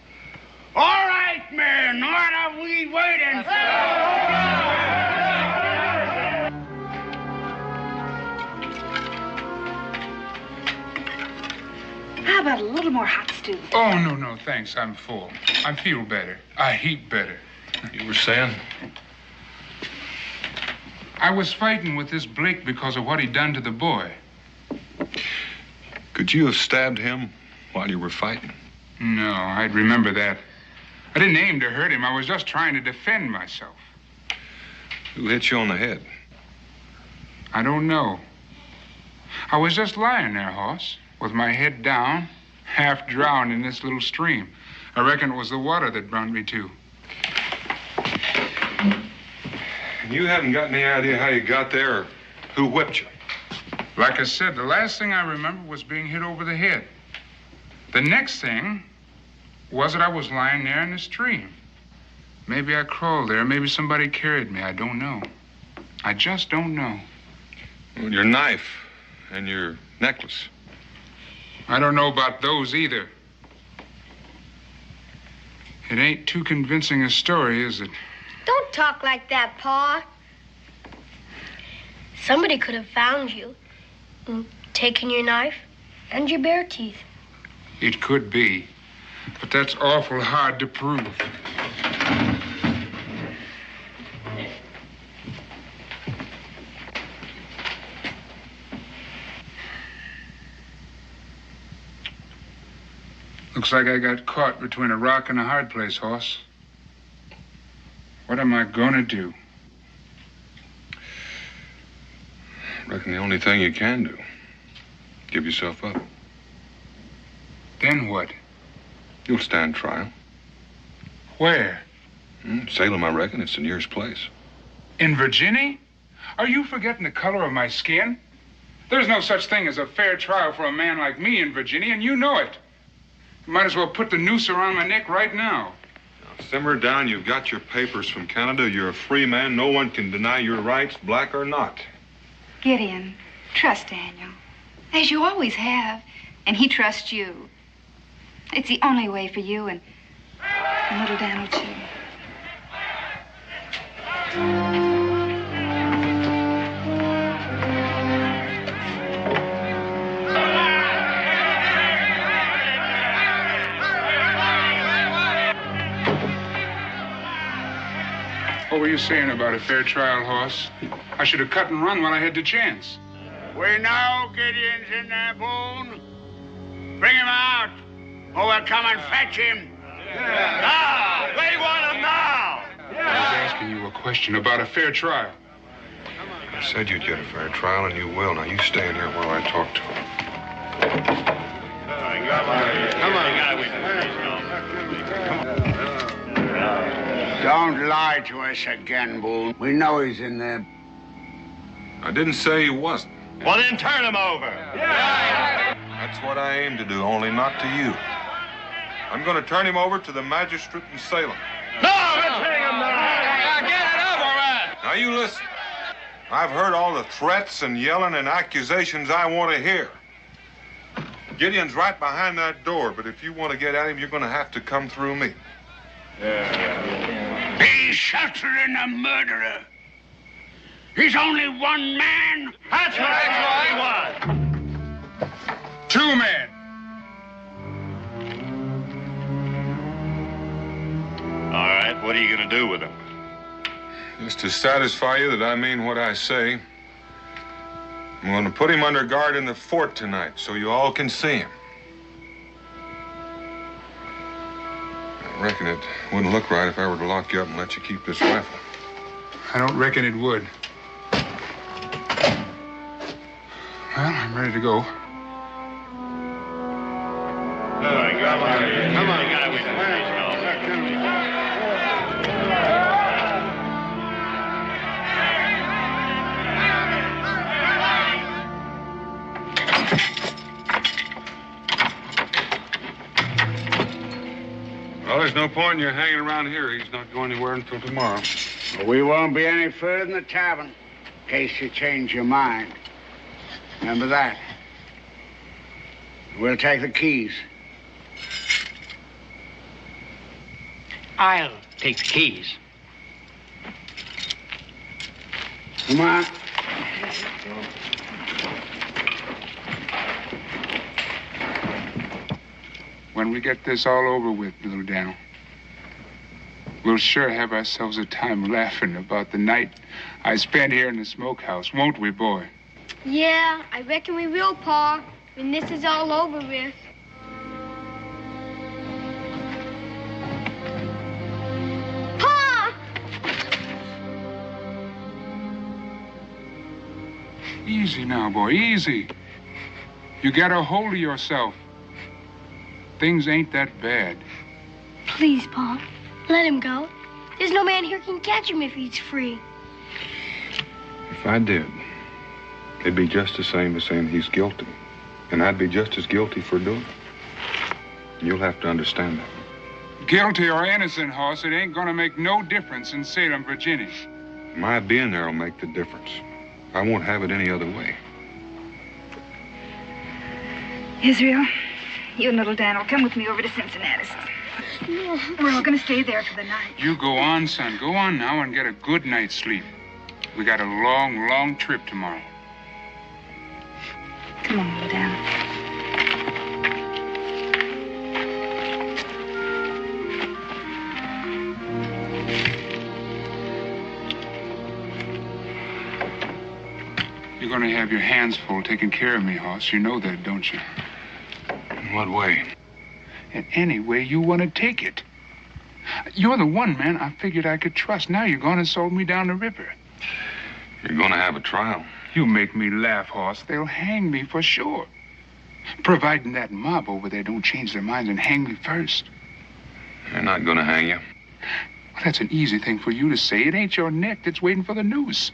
All right, men, what are we waiting for? How about a little more hot stew? Oh, no, thanks. I'm full. I feel better. A heap better. You were saying? I was fighting with this Blake because of what he'd done to the boy. Could you have stabbed him while you were fighting? No, I'd remember that. I didn't aim to hurt him. I was just trying to defend myself. Who hit you on the head? I don't know. I was just lying there, Hoss, with my head down, half drowned in this little stream. I reckon it was the water that brought me to. You haven't got any idea how you got there or who whipped you? Like I said, the last thing I remember was being hit over the head. The next thing was that I was lying there in the stream. Maybe I crawled there. Maybe somebody carried me. I don't know. I just don't know. Well, your knife and your necklace. I don't know about those either. It ain't too convincing a story, is it? Don't talk like that, Pa. Somebody could have found you and taken your knife and your bare teeth. It could be, but that's awful hard to prove. Looks like I got caught between a rock and a hard place, Hoss. What am I gonna do? Reckon the only thing you can do. Give yourself up. Then what? You'll stand trial. Where? Salem, I reckon. It's the nearest place. In Virginia? Are you forgetting the color of my skin? There's no such thing as a fair trial for a man like me in Virginia, and you know it. You might as well put the noose around my neck right now. Now, simmer down. You've got your papers from Canada. You're a free man. No one can deny your rights, black or not. Gideon, trust Daniel, as you always have, and he trusts you. It's the only way for you and little Daniel, too. What were you saying about a fair trial, Hoss? I should have cut and run while I had the chance. We know Gideon's in there, Boone. Bring him out, or we'll come and fetch him. Now! They want him now! I was asking you a question about a fair trial. I said you'd get a fair trial, and you will. Now, you stay in here while I talk to him. Come on. Don't lie to us again, Boone. We know he's in there. I didn't say he wasn't. Well, then turn him over. That's what I aim to do, only not to you. I'm going to turn him over to the magistrate in Salem. No, let's hang him now. Get it over with. Now you listen. I've heard all the threats and yelling and accusations I want to hear. Gideon's right behind that door, but if you want to get at him, you're going to have to come through me. He's sheltering a murderer. He's only one man. That's what he was. 2 men. All right, what are you going to do with him? Just to satisfy you that I mean what I say, I'm going to put him under guard in the fort tonight so you all can see him. I reckon it wouldn't look right if I were to lock you up and let you keep this rifle. I don't reckon it would. Well, I'm ready to go. Come on. Well, there's no point in your hanging around here. He's not going anywhere until tomorrow. We won't be any further than the tavern, in case you change your mind. Remember that. We'll take the keys. I'll take the keys. Come on. When we get this all over with, little Daniel, we'll sure have ourselves a time laughing about the night I spent here in the smokehouse, won't we, boy? Yeah, I reckon we will, Pa, when this is all over with. Pa! Easy now, boy, easy. You got a hold of yourself. Things ain't that bad. Please, Pa, let him go. There's no man here can catch him if he's free. If I did, it'd be just the same as saying he's guilty. And I'd be just as guilty for doing it. You'll have to understand that. Guilty or innocent, Hoss, it ain't gonna make no difference in Salem, Virginia. My being there will make the difference. I won't have it any other way. Israel, you and little Dan will come with me over to Cincinnati. We're all going to stay there for the night. You go on, son. Go on now and get a good night's sleep. We got a long, long trip tomorrow. Come on, little Dan. You're going to have your hands full taking care of me, Hoss. You know that, don't you? In what way? In any way you want to take it. You're the one man I figured I could trust. Now you're going to sold me down the river. You're going to have a trial. You make me laugh, Hoss. They'll hang me for sure. Providing that mob over there don't change their minds and hang me first. They're not going to hang you. Well, that's an easy thing for you to say. It ain't your neck that's waiting for the noose.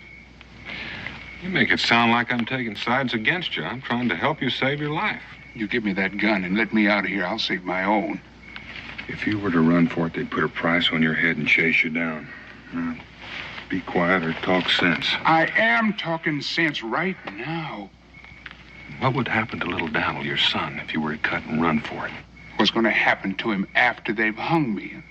You make it sound like I'm taking sides against you. I'm trying to help you save your life. You give me that gun and let me out of here, I'll save my own. If you were to run for it, they'd put a price on your head and chase you down. Be quiet or talk sense. I am talking sense right now. What would happen to little Daniel, your son, if you were to cut and run for it? What's going to happen to him after they've hung me?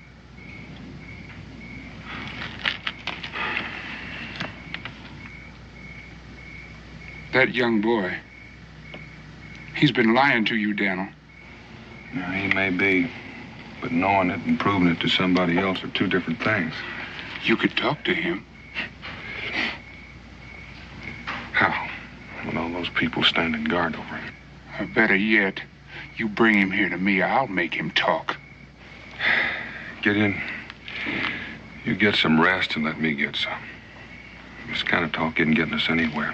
That young boy, he's been lying to you, Daniel. Yeah, he may be, but knowing it and proving it to somebody else are two different things. You could talk to him. How? When all those people standing guard over him. Or better yet, you bring him here to me, I'll make him talk. Get in. You get some rest and let me get some. This kind of talk isn't getting us anywhere.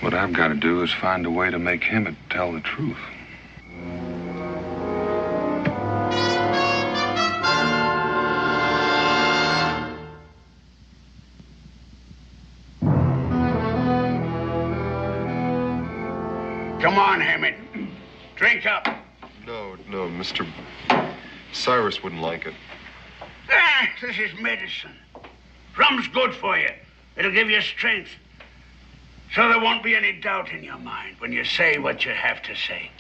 What I've got to do is find a way to make him tell the truth. Drink up. No, Mr. Cyrus wouldn't like it. Ah, this is medicine. Rum's good for you. It'll give you strength. So there won't be any doubt in your mind when you say what you have to say.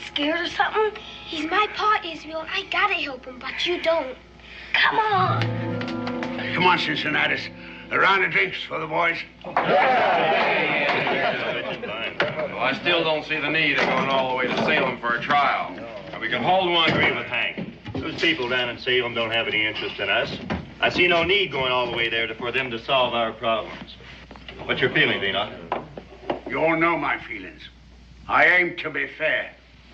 Scared or something? He's my pa, Israel. I gotta help him, but you don't. Come on. Come on, Cincinnatus. A round of drinks for the boys. Well, I still don't see the need of going all the way to Salem for a trial. Now, we can hold one. I agree with Hank. Those people down in Salem don't have any interest in us. I see no need going all the way there for them to solve our problems. What's your feeling, Enoch? You all know my feelings. I aim to be fair.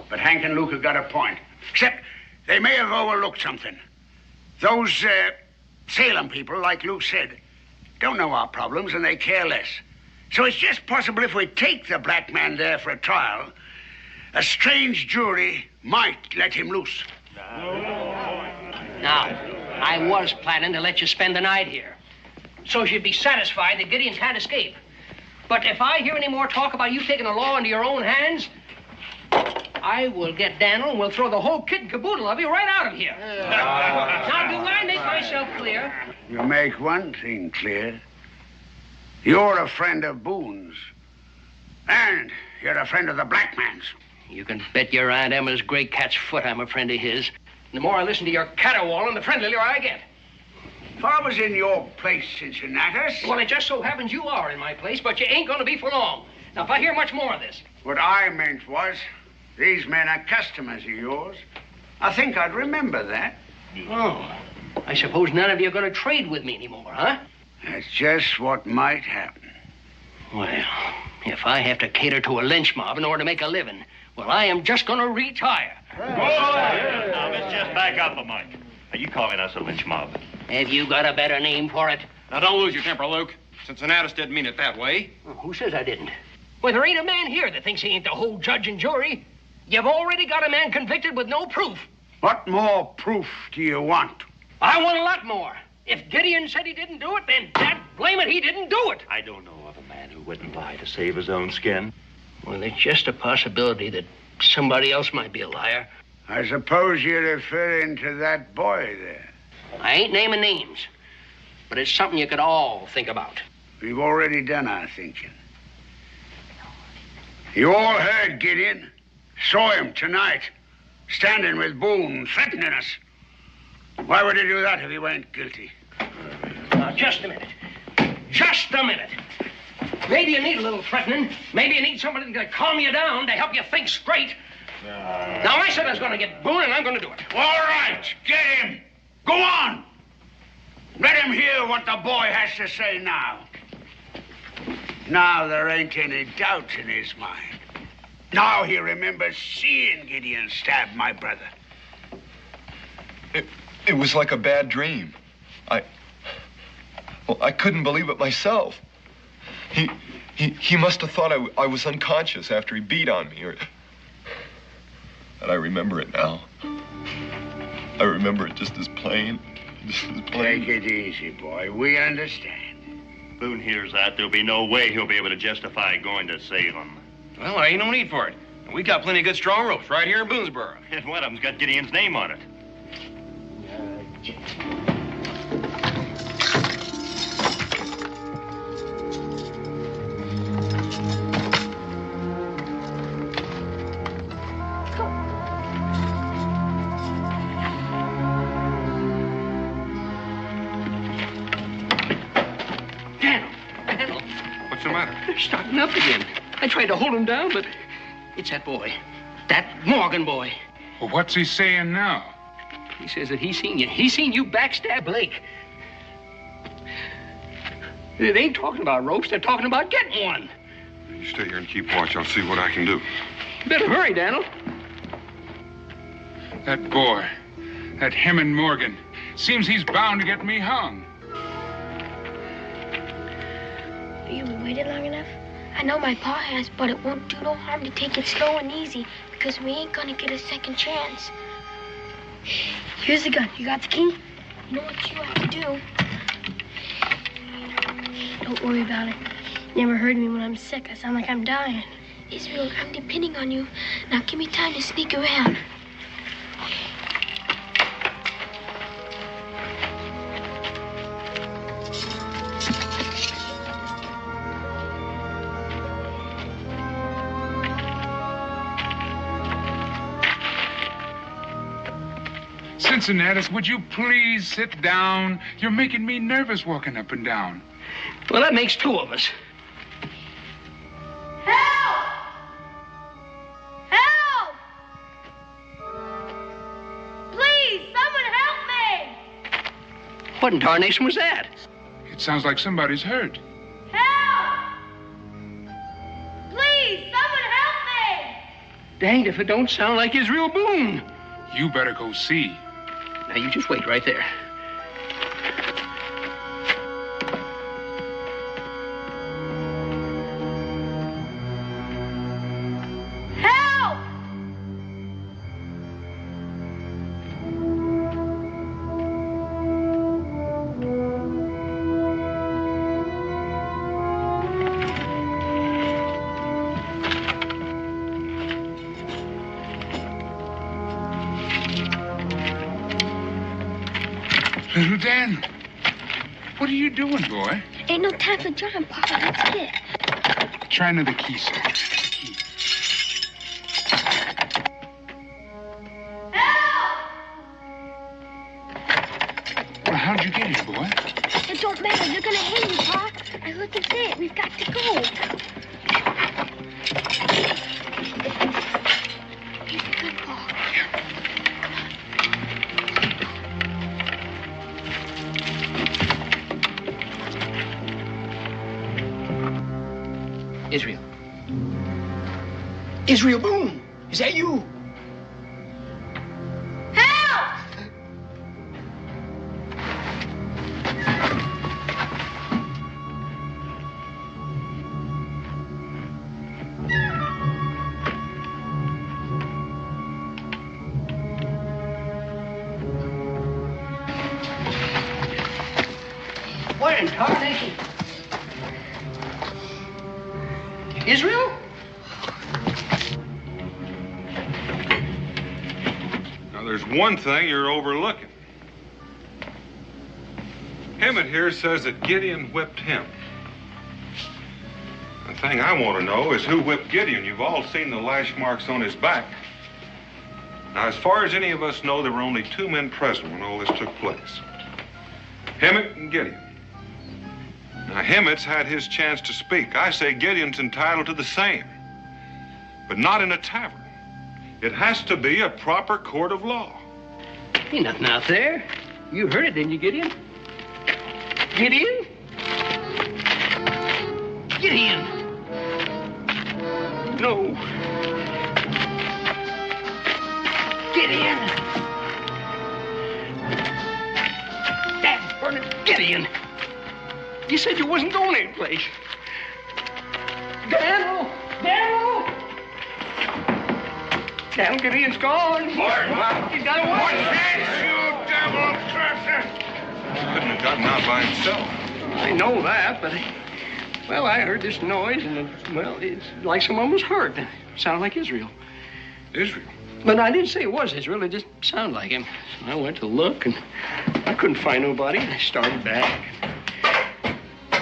But Hank and Luke have got a point. Except they may have overlooked something. Those Salem people, like Luke said, don't know our problems and they care less. So it's just possible if we take the black man there for a trial, a strange jury might let him loose. Now, I was planning to let you spend the night here, so you'd be satisfied that Gideon can't escape. But if I hear any more talk about you taking the law into your own hands, I will get Daniel and we'll throw the whole kit and caboodle of you right out of here. Now, do I make myself clear? You make one thing clear. You're a friend of Boone's. And you're a friend of the black man's. You can bet your Aunt Emma's gray cat's foot I'm a friend of his. The more I listen to your caterwauling, the friendlier I get. If I was in your place, Cincinnatus... Well, it just so happens you are in my place, but you ain't going to be for long. Now, if I hear much more of this... What I meant was, these men are customers of yours. I think I'd remember that. Oh, I suppose none of you are going to trade with me anymore, huh? That's just what might happen. Well, if I have to cater to a lynch mob in order to make a living, well, I am just going to retire. Now, let's just back up a mite. Are you calling us a lynch mob? Have you got a better name for it? Now, don't lose your temper, Luke. Cincinnatus didn't mean it that way. Well, who says I didn't? Well, there ain't a man here that thinks he ain't the whole judge and jury. You've already got a man convicted with no proof. What more proof do you want? I want a lot more. If Gideon said he didn't do it, then dad blame it, he didn't do it. I don't know of a man who wouldn't lie to save his own skin. Well, there's just a possibility that somebody else might be a liar. I suppose you're referring to that boy there. I ain't naming names, but it's something you could all think about. We've already done our thinking. You all heard Gideon. Saw him tonight, standing with Boone, threatening us. Why would he do that if he weren't guilty? Now, just a minute. Just a minute. Maybe you need a little threatening. Maybe you need somebody to calm you down, to help you think straight. Now, I said I was going to get Boone, and I'm going to do it. All right, get him. Go on. Let him hear what the boy has to say now. Now there ain't any doubt in his mind. Now he remembers seeing Gideon stab my brother. It was like a bad dream. I couldn't believe it myself. He must have thought I was unconscious after he beat on me, and I remember it now. I remember it just as plain. Take it easy, boy. We understand. Boone hears that. There'll be no way he'll be able to justify going to Salem. Well, there ain't no need for it. We got plenty of good strong ropes right here in Boonesboro. And one of them's got Gideon's name on it. They're starting up again. I tried to hold them down, but it's that boy. That Morgan boy. Well, what's he saying now? He says that he seen you. He seen you backstab Blake. They ain't talking about ropes. They're talking about getting one. You stay here and keep watch. I'll see what I can do. You better hurry, Daniel. That boy, that Hammond Morgan, seems he's bound to get me hung. You waited long enough? I know my pa has, but it won't do no harm to take it slow and easy because we ain't gonna get a second chance. Here's the gun. You got the key? You know what you have to do. Don't worry about it. You never heard me when I'm sick. I sound like I'm dying. Israel, I'm depending on you. Now give me time to sneak around. Cincinnatus, would you please sit down? You're making me nervous walking up and down. Well, that makes two of us. Help! Help! Please, someone help me! What in tarnation was that? It sounds like somebody's hurt. Help! Please, someone help me! Danged if it don't sound like Israel Boone. You better go see. Now, you just wait right there. Help! Little Dan, what are you doing, boy? Ain't no time for John, Papa. That's it. Try another key, sir. Key. Well, how'd you get here, boy? It don't matter. They're gonna hang you, Pa. I heard them say it. We've got to go. Here's the gun, Pa. Israel. Israel Boone. Is that you? Help! What in tarnation? Israel? Now, there's one thing you're overlooking. Emmett here says that Gideon whipped him. The thing I want to know is who whipped Gideon. You've all seen the lash marks on his back. Now, as far as any of us know, there were only two men present when all this took place. Emmett and Gideon. Now, Emmett's had his chance to speak. I say Gideon's entitled to the same. But not in a tavern. It has to be a proper court of law. Ain't nothing out there. You heard it, didn't you, Gideon? Gideon? Gideon! No. Gideon! Dad, burn it, Gideon! You said you wasn't going anyplace. Daniel! Daniel! Daniel, Gideon's gone. What? He's got away. What chance, you devil crusher? He couldn't have gotten out by himself. I know that, but, well, I heard this noise, and, it's like someone was hurt. It sounded like Israel. Israel? But I didn't say it was Israel. It just sounded like him. So I went to look, and I couldn't find nobody, and I started back.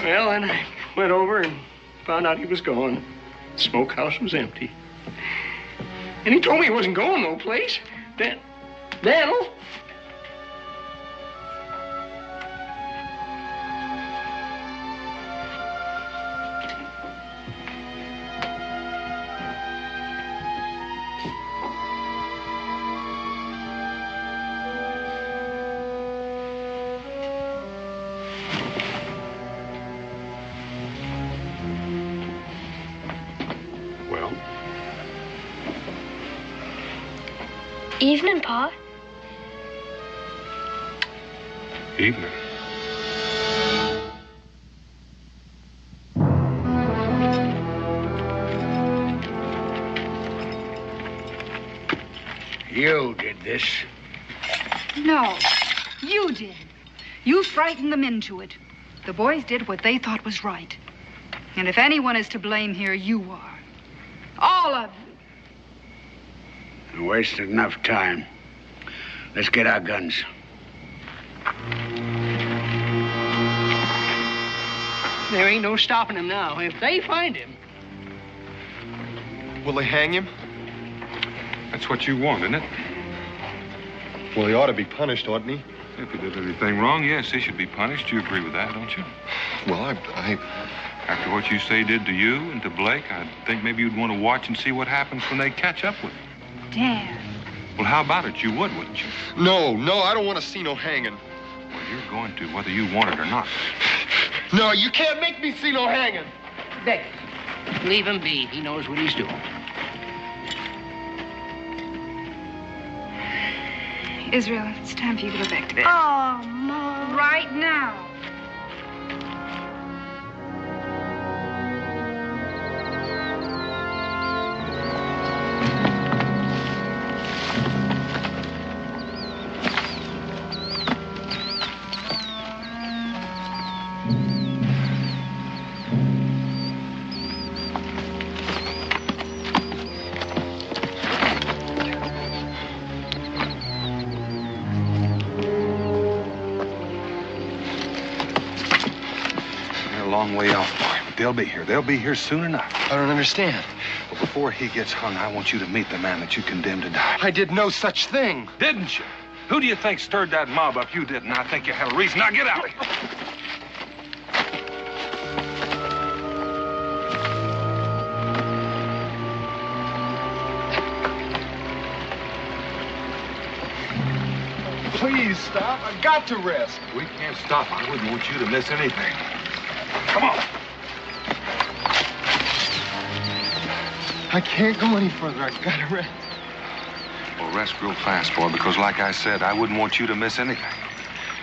Well, then I went over and found out he was gone. The smokehouse was empty. And he told me he wasn't going no place. Daniel? Evening, Pa. Evening. You did this. No, you did. You frightened them into it. The boys did what they thought was right. And if anyone is to blame here, you are. All of you. You wasted enough time. Let's get our guns. There ain't no stopping him now. If they find him. Will they hang him? That's what you want, isn't it? Well, he ought to be punished, oughtn't he? If he did anything wrong, yes, he should be punished. You agree with that, don't you? Well, After what you say did to you and to Blake, I think maybe you'd want to watch and see what happens when they catch up with him. Dan. Well, how about it? You would, wouldn't you? No, I don't want to see no hanging. Well, you're going to, whether you want it or not. No, you can't make me see no hanging. Beck, leave him be. He knows what he's doing. Israel, it's time for you to go back to bed. Oh, Mom. Right now. Way off, boy, but they'll be here. They'll be here soon enough. I don't understand. Well, before he gets hung, I want you to meet the man that you condemned to die. I did no such thing. Didn't you? Who do you think stirred that mob up? You didn't. I think you had a reason. Now get out of here. Please stop. I've got to rest. We can't stop. I wouldn't want you to miss anything. Come on. I can't go any further. I've got to rest. Well, rest real fast, boy, because like I said, I wouldn't want you to miss anything.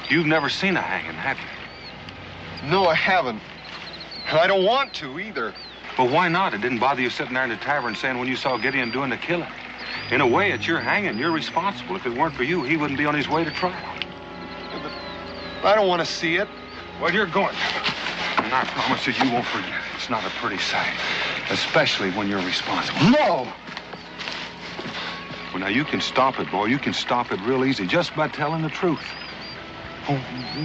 You've never seen a hanging, have you? No, I haven't. And I don't want to either. Well, why not? It didn't bother you sitting there in the tavern saying when you saw Gideon doing the killing. In a way, it's your hanging. You're responsible. If it weren't for you, he wouldn't be on his way to trial. I don't want to see it. Well, you're going to. And I promise you, you won't forget it. It's not a pretty sight, especially when you're responsible. No! Well, now, you can stop it, boy. You can stop it real easy just by telling the truth. Oh,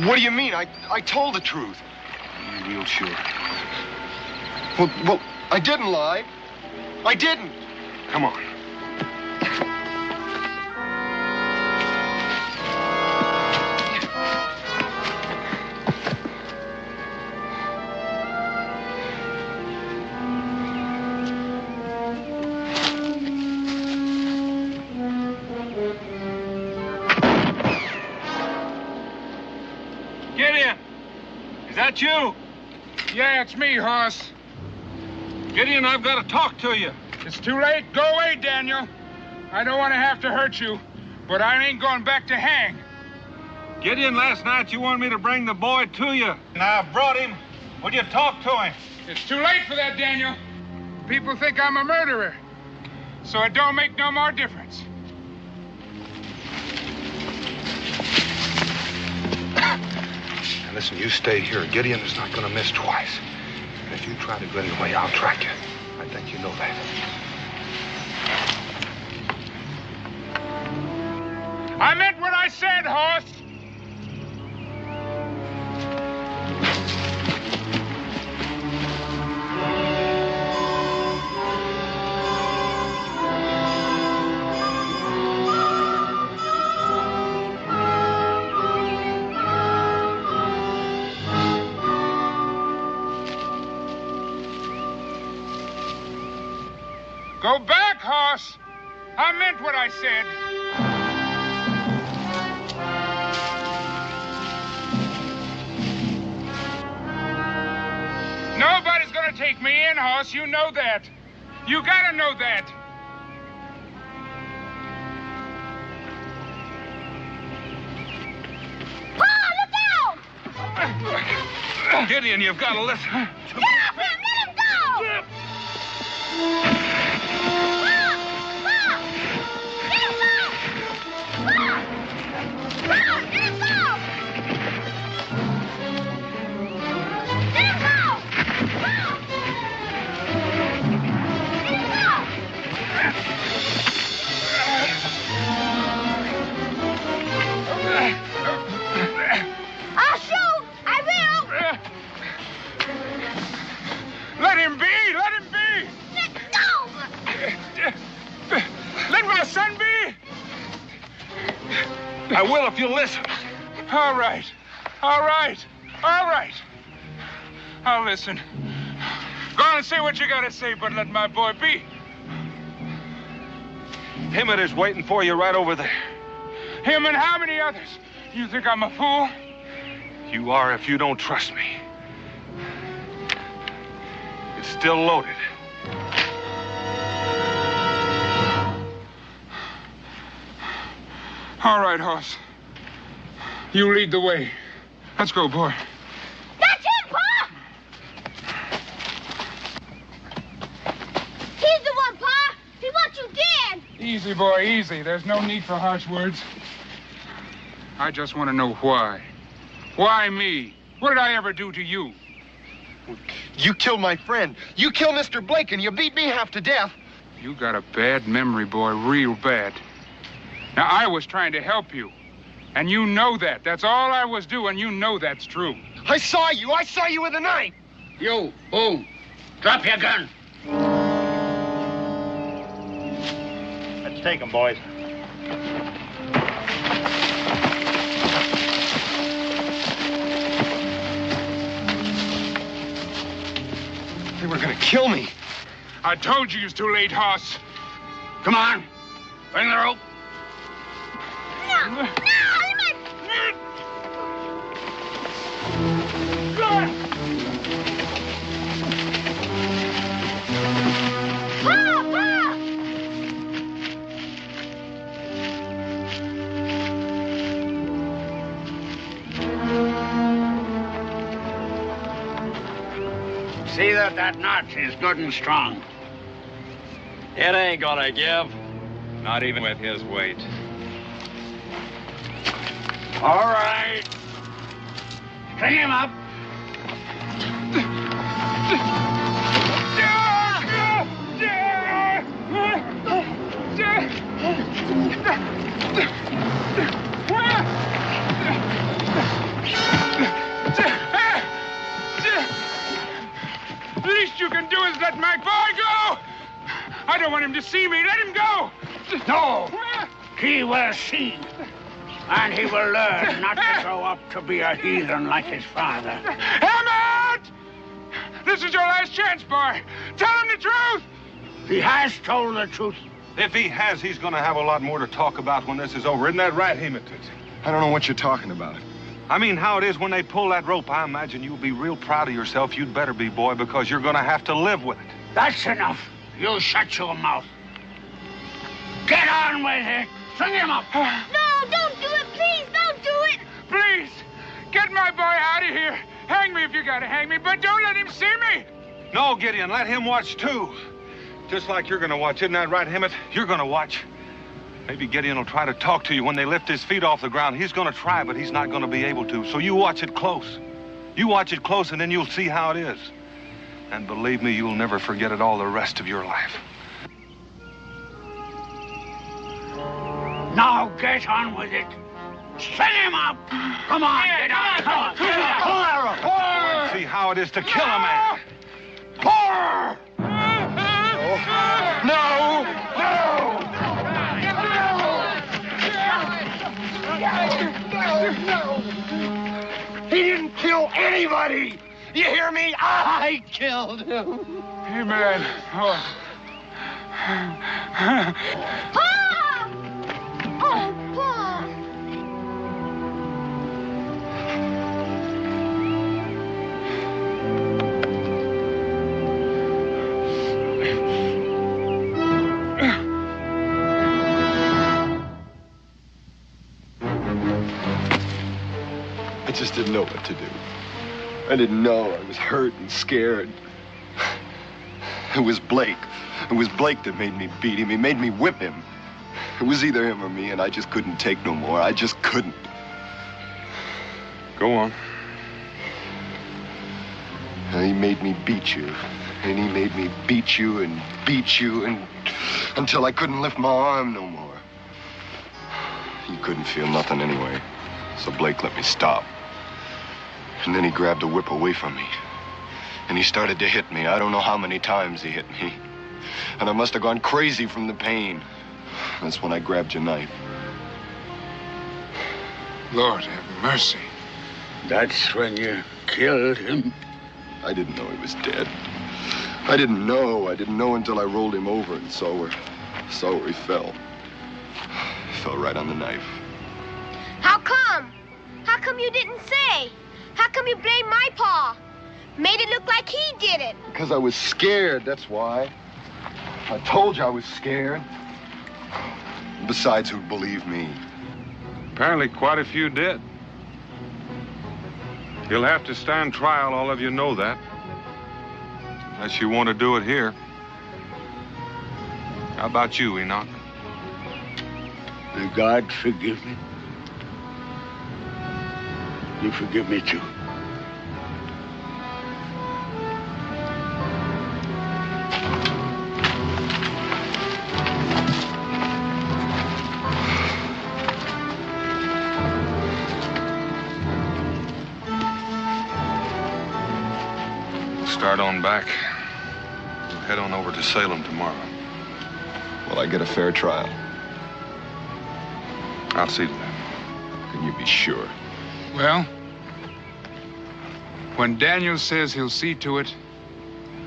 what do you mean? I told the truth. You're real sure. Well, I didn't lie. I didn't. Come on. You? Yeah, it's me, Hoss. Gideon, I've got to talk to you. It's too late. Go away, Daniel. I don't want to have to hurt you, but I ain't going back to hang. Gideon, last night you wanted me to bring the boy to you. And I brought him. Would you talk to him? It's too late for that, Daniel. People think I'm a murderer, so it don't make no more difference. Listen, you stay here. Gideon is not going to miss twice. And if you try to get away, I'll track you. I think you know that. I meant what I said, Hoss. Go back, Hoss. I meant what I said. Nobody's gonna take me in, Hoss. You know that. You gotta know that. Gideon, you've got to listen. Get off him! Let him go! I'll shoot! I will! Let him be! Let him be! Let go! Let my son be! I will if you listen. All right. All right. All right. I'll listen. Go on and say what you gotta say, but let my boy be. Emmett is waiting for you right over there. Him and how many others? You think I'm a fool? You are if you don't trust me. It's still loaded. All right, Hoss. You lead the way. Let's go, boy. That's him, Pa! He's the one, Pa! He wants you dead! Easy, boy, easy. There's no need for harsh words. I just want to know why. Why me? What did I ever do to you? You killed my friend. You killed Mr. Blake, and you beat me half to death. You got a bad memory, boy, real bad. Now, I was trying to help you, and you know that. That's all I was doing. You know that's true. I saw you. I saw you with a knife. You, Boone, drop your gun. Let's take him, boys. They were gonna kill me. I told you it was too late, Hoss. Come on. Bring the rope. No! No! See that knot is good and strong. It ain't gonna give. Not even with his weight. All right. String him up. The least you can do is let my boy go! I don't want him to see me. Let him go! No! He will see. And he will learn not to grow up to be a heathen like his father. Emmett! This is your last chance, boy. Tell him the truth! He has told the truth. If he has, he's going to have a lot more to talk about when this is over. Isn't that right, Emmett? I don't know what you're talking about. I mean, how it is when they pull that rope. I imagine you'll be real proud of yourself. You'd better be, boy, because you're going to have to live with it. That's enough. You shut your mouth. Get on with it. String him up. No, don't do it. Please, don't do it. Please, get my boy out of here. Hang me if you gotta hang me, but don't let him see me. No, Gideon, let him watch, too. Just like you're going to watch. Isn't that right, Emmett? You're going to watch. Maybe Gideon will try to talk to you when they lift his feet off the ground. He's going to try, but he's not going to be able to. So you watch it close. You watch it close, and then you'll see how it is. And believe me, you'll never forget it all the rest of your life. Now get on with it. String him up. Come on, get on. Come on. Pull that rope. See how it is to kill a man. Pour! No! He didn't kill anybody! You hear me? I killed him. Hey, man. Oh. Pa! Oh, Pa! I just didn't know what to do. I didn't know. I was hurt and scared. It was Blake. It was Blake that made me beat him. He made me whip him. It was either him or me, and I just couldn't take no more. I just couldn't. Go on. He made me beat you. And he made me beat you and until I couldn't lift my arm no more. You couldn't feel nothing anyway. So Blake let me stop. And then he grabbed the whip away from me. And he started to hit me. I don't know how many times he hit me. And I must have gone crazy from the pain. That's when I grabbed your knife. Lord have mercy. That's when you killed him? I didn't know he was dead. I didn't know until I rolled him over and saw where he fell. He fell right on the knife. How come? How come you didn't say? How come you blamed my pa? Made it look like he did it. Because I was scared, that's why. I told you I was scared. Besides, who'd believe me? Apparently quite a few did. You'll have to stand trial, all of you know that. Unless you want to do it here. How about you, Enoch? May God forgive me. You forgive me, too. Start on back. We'll head on over to Salem tomorrow. Will I get a fair trial? I'll see to that. Can you be sure? Well, when Daniel says he'll see to it,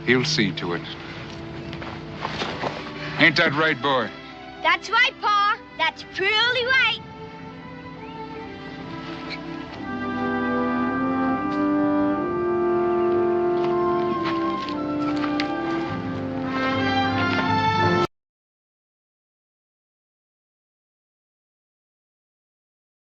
he'll see to it. Ain't that right, boy? That's right, Pa. That's purely right.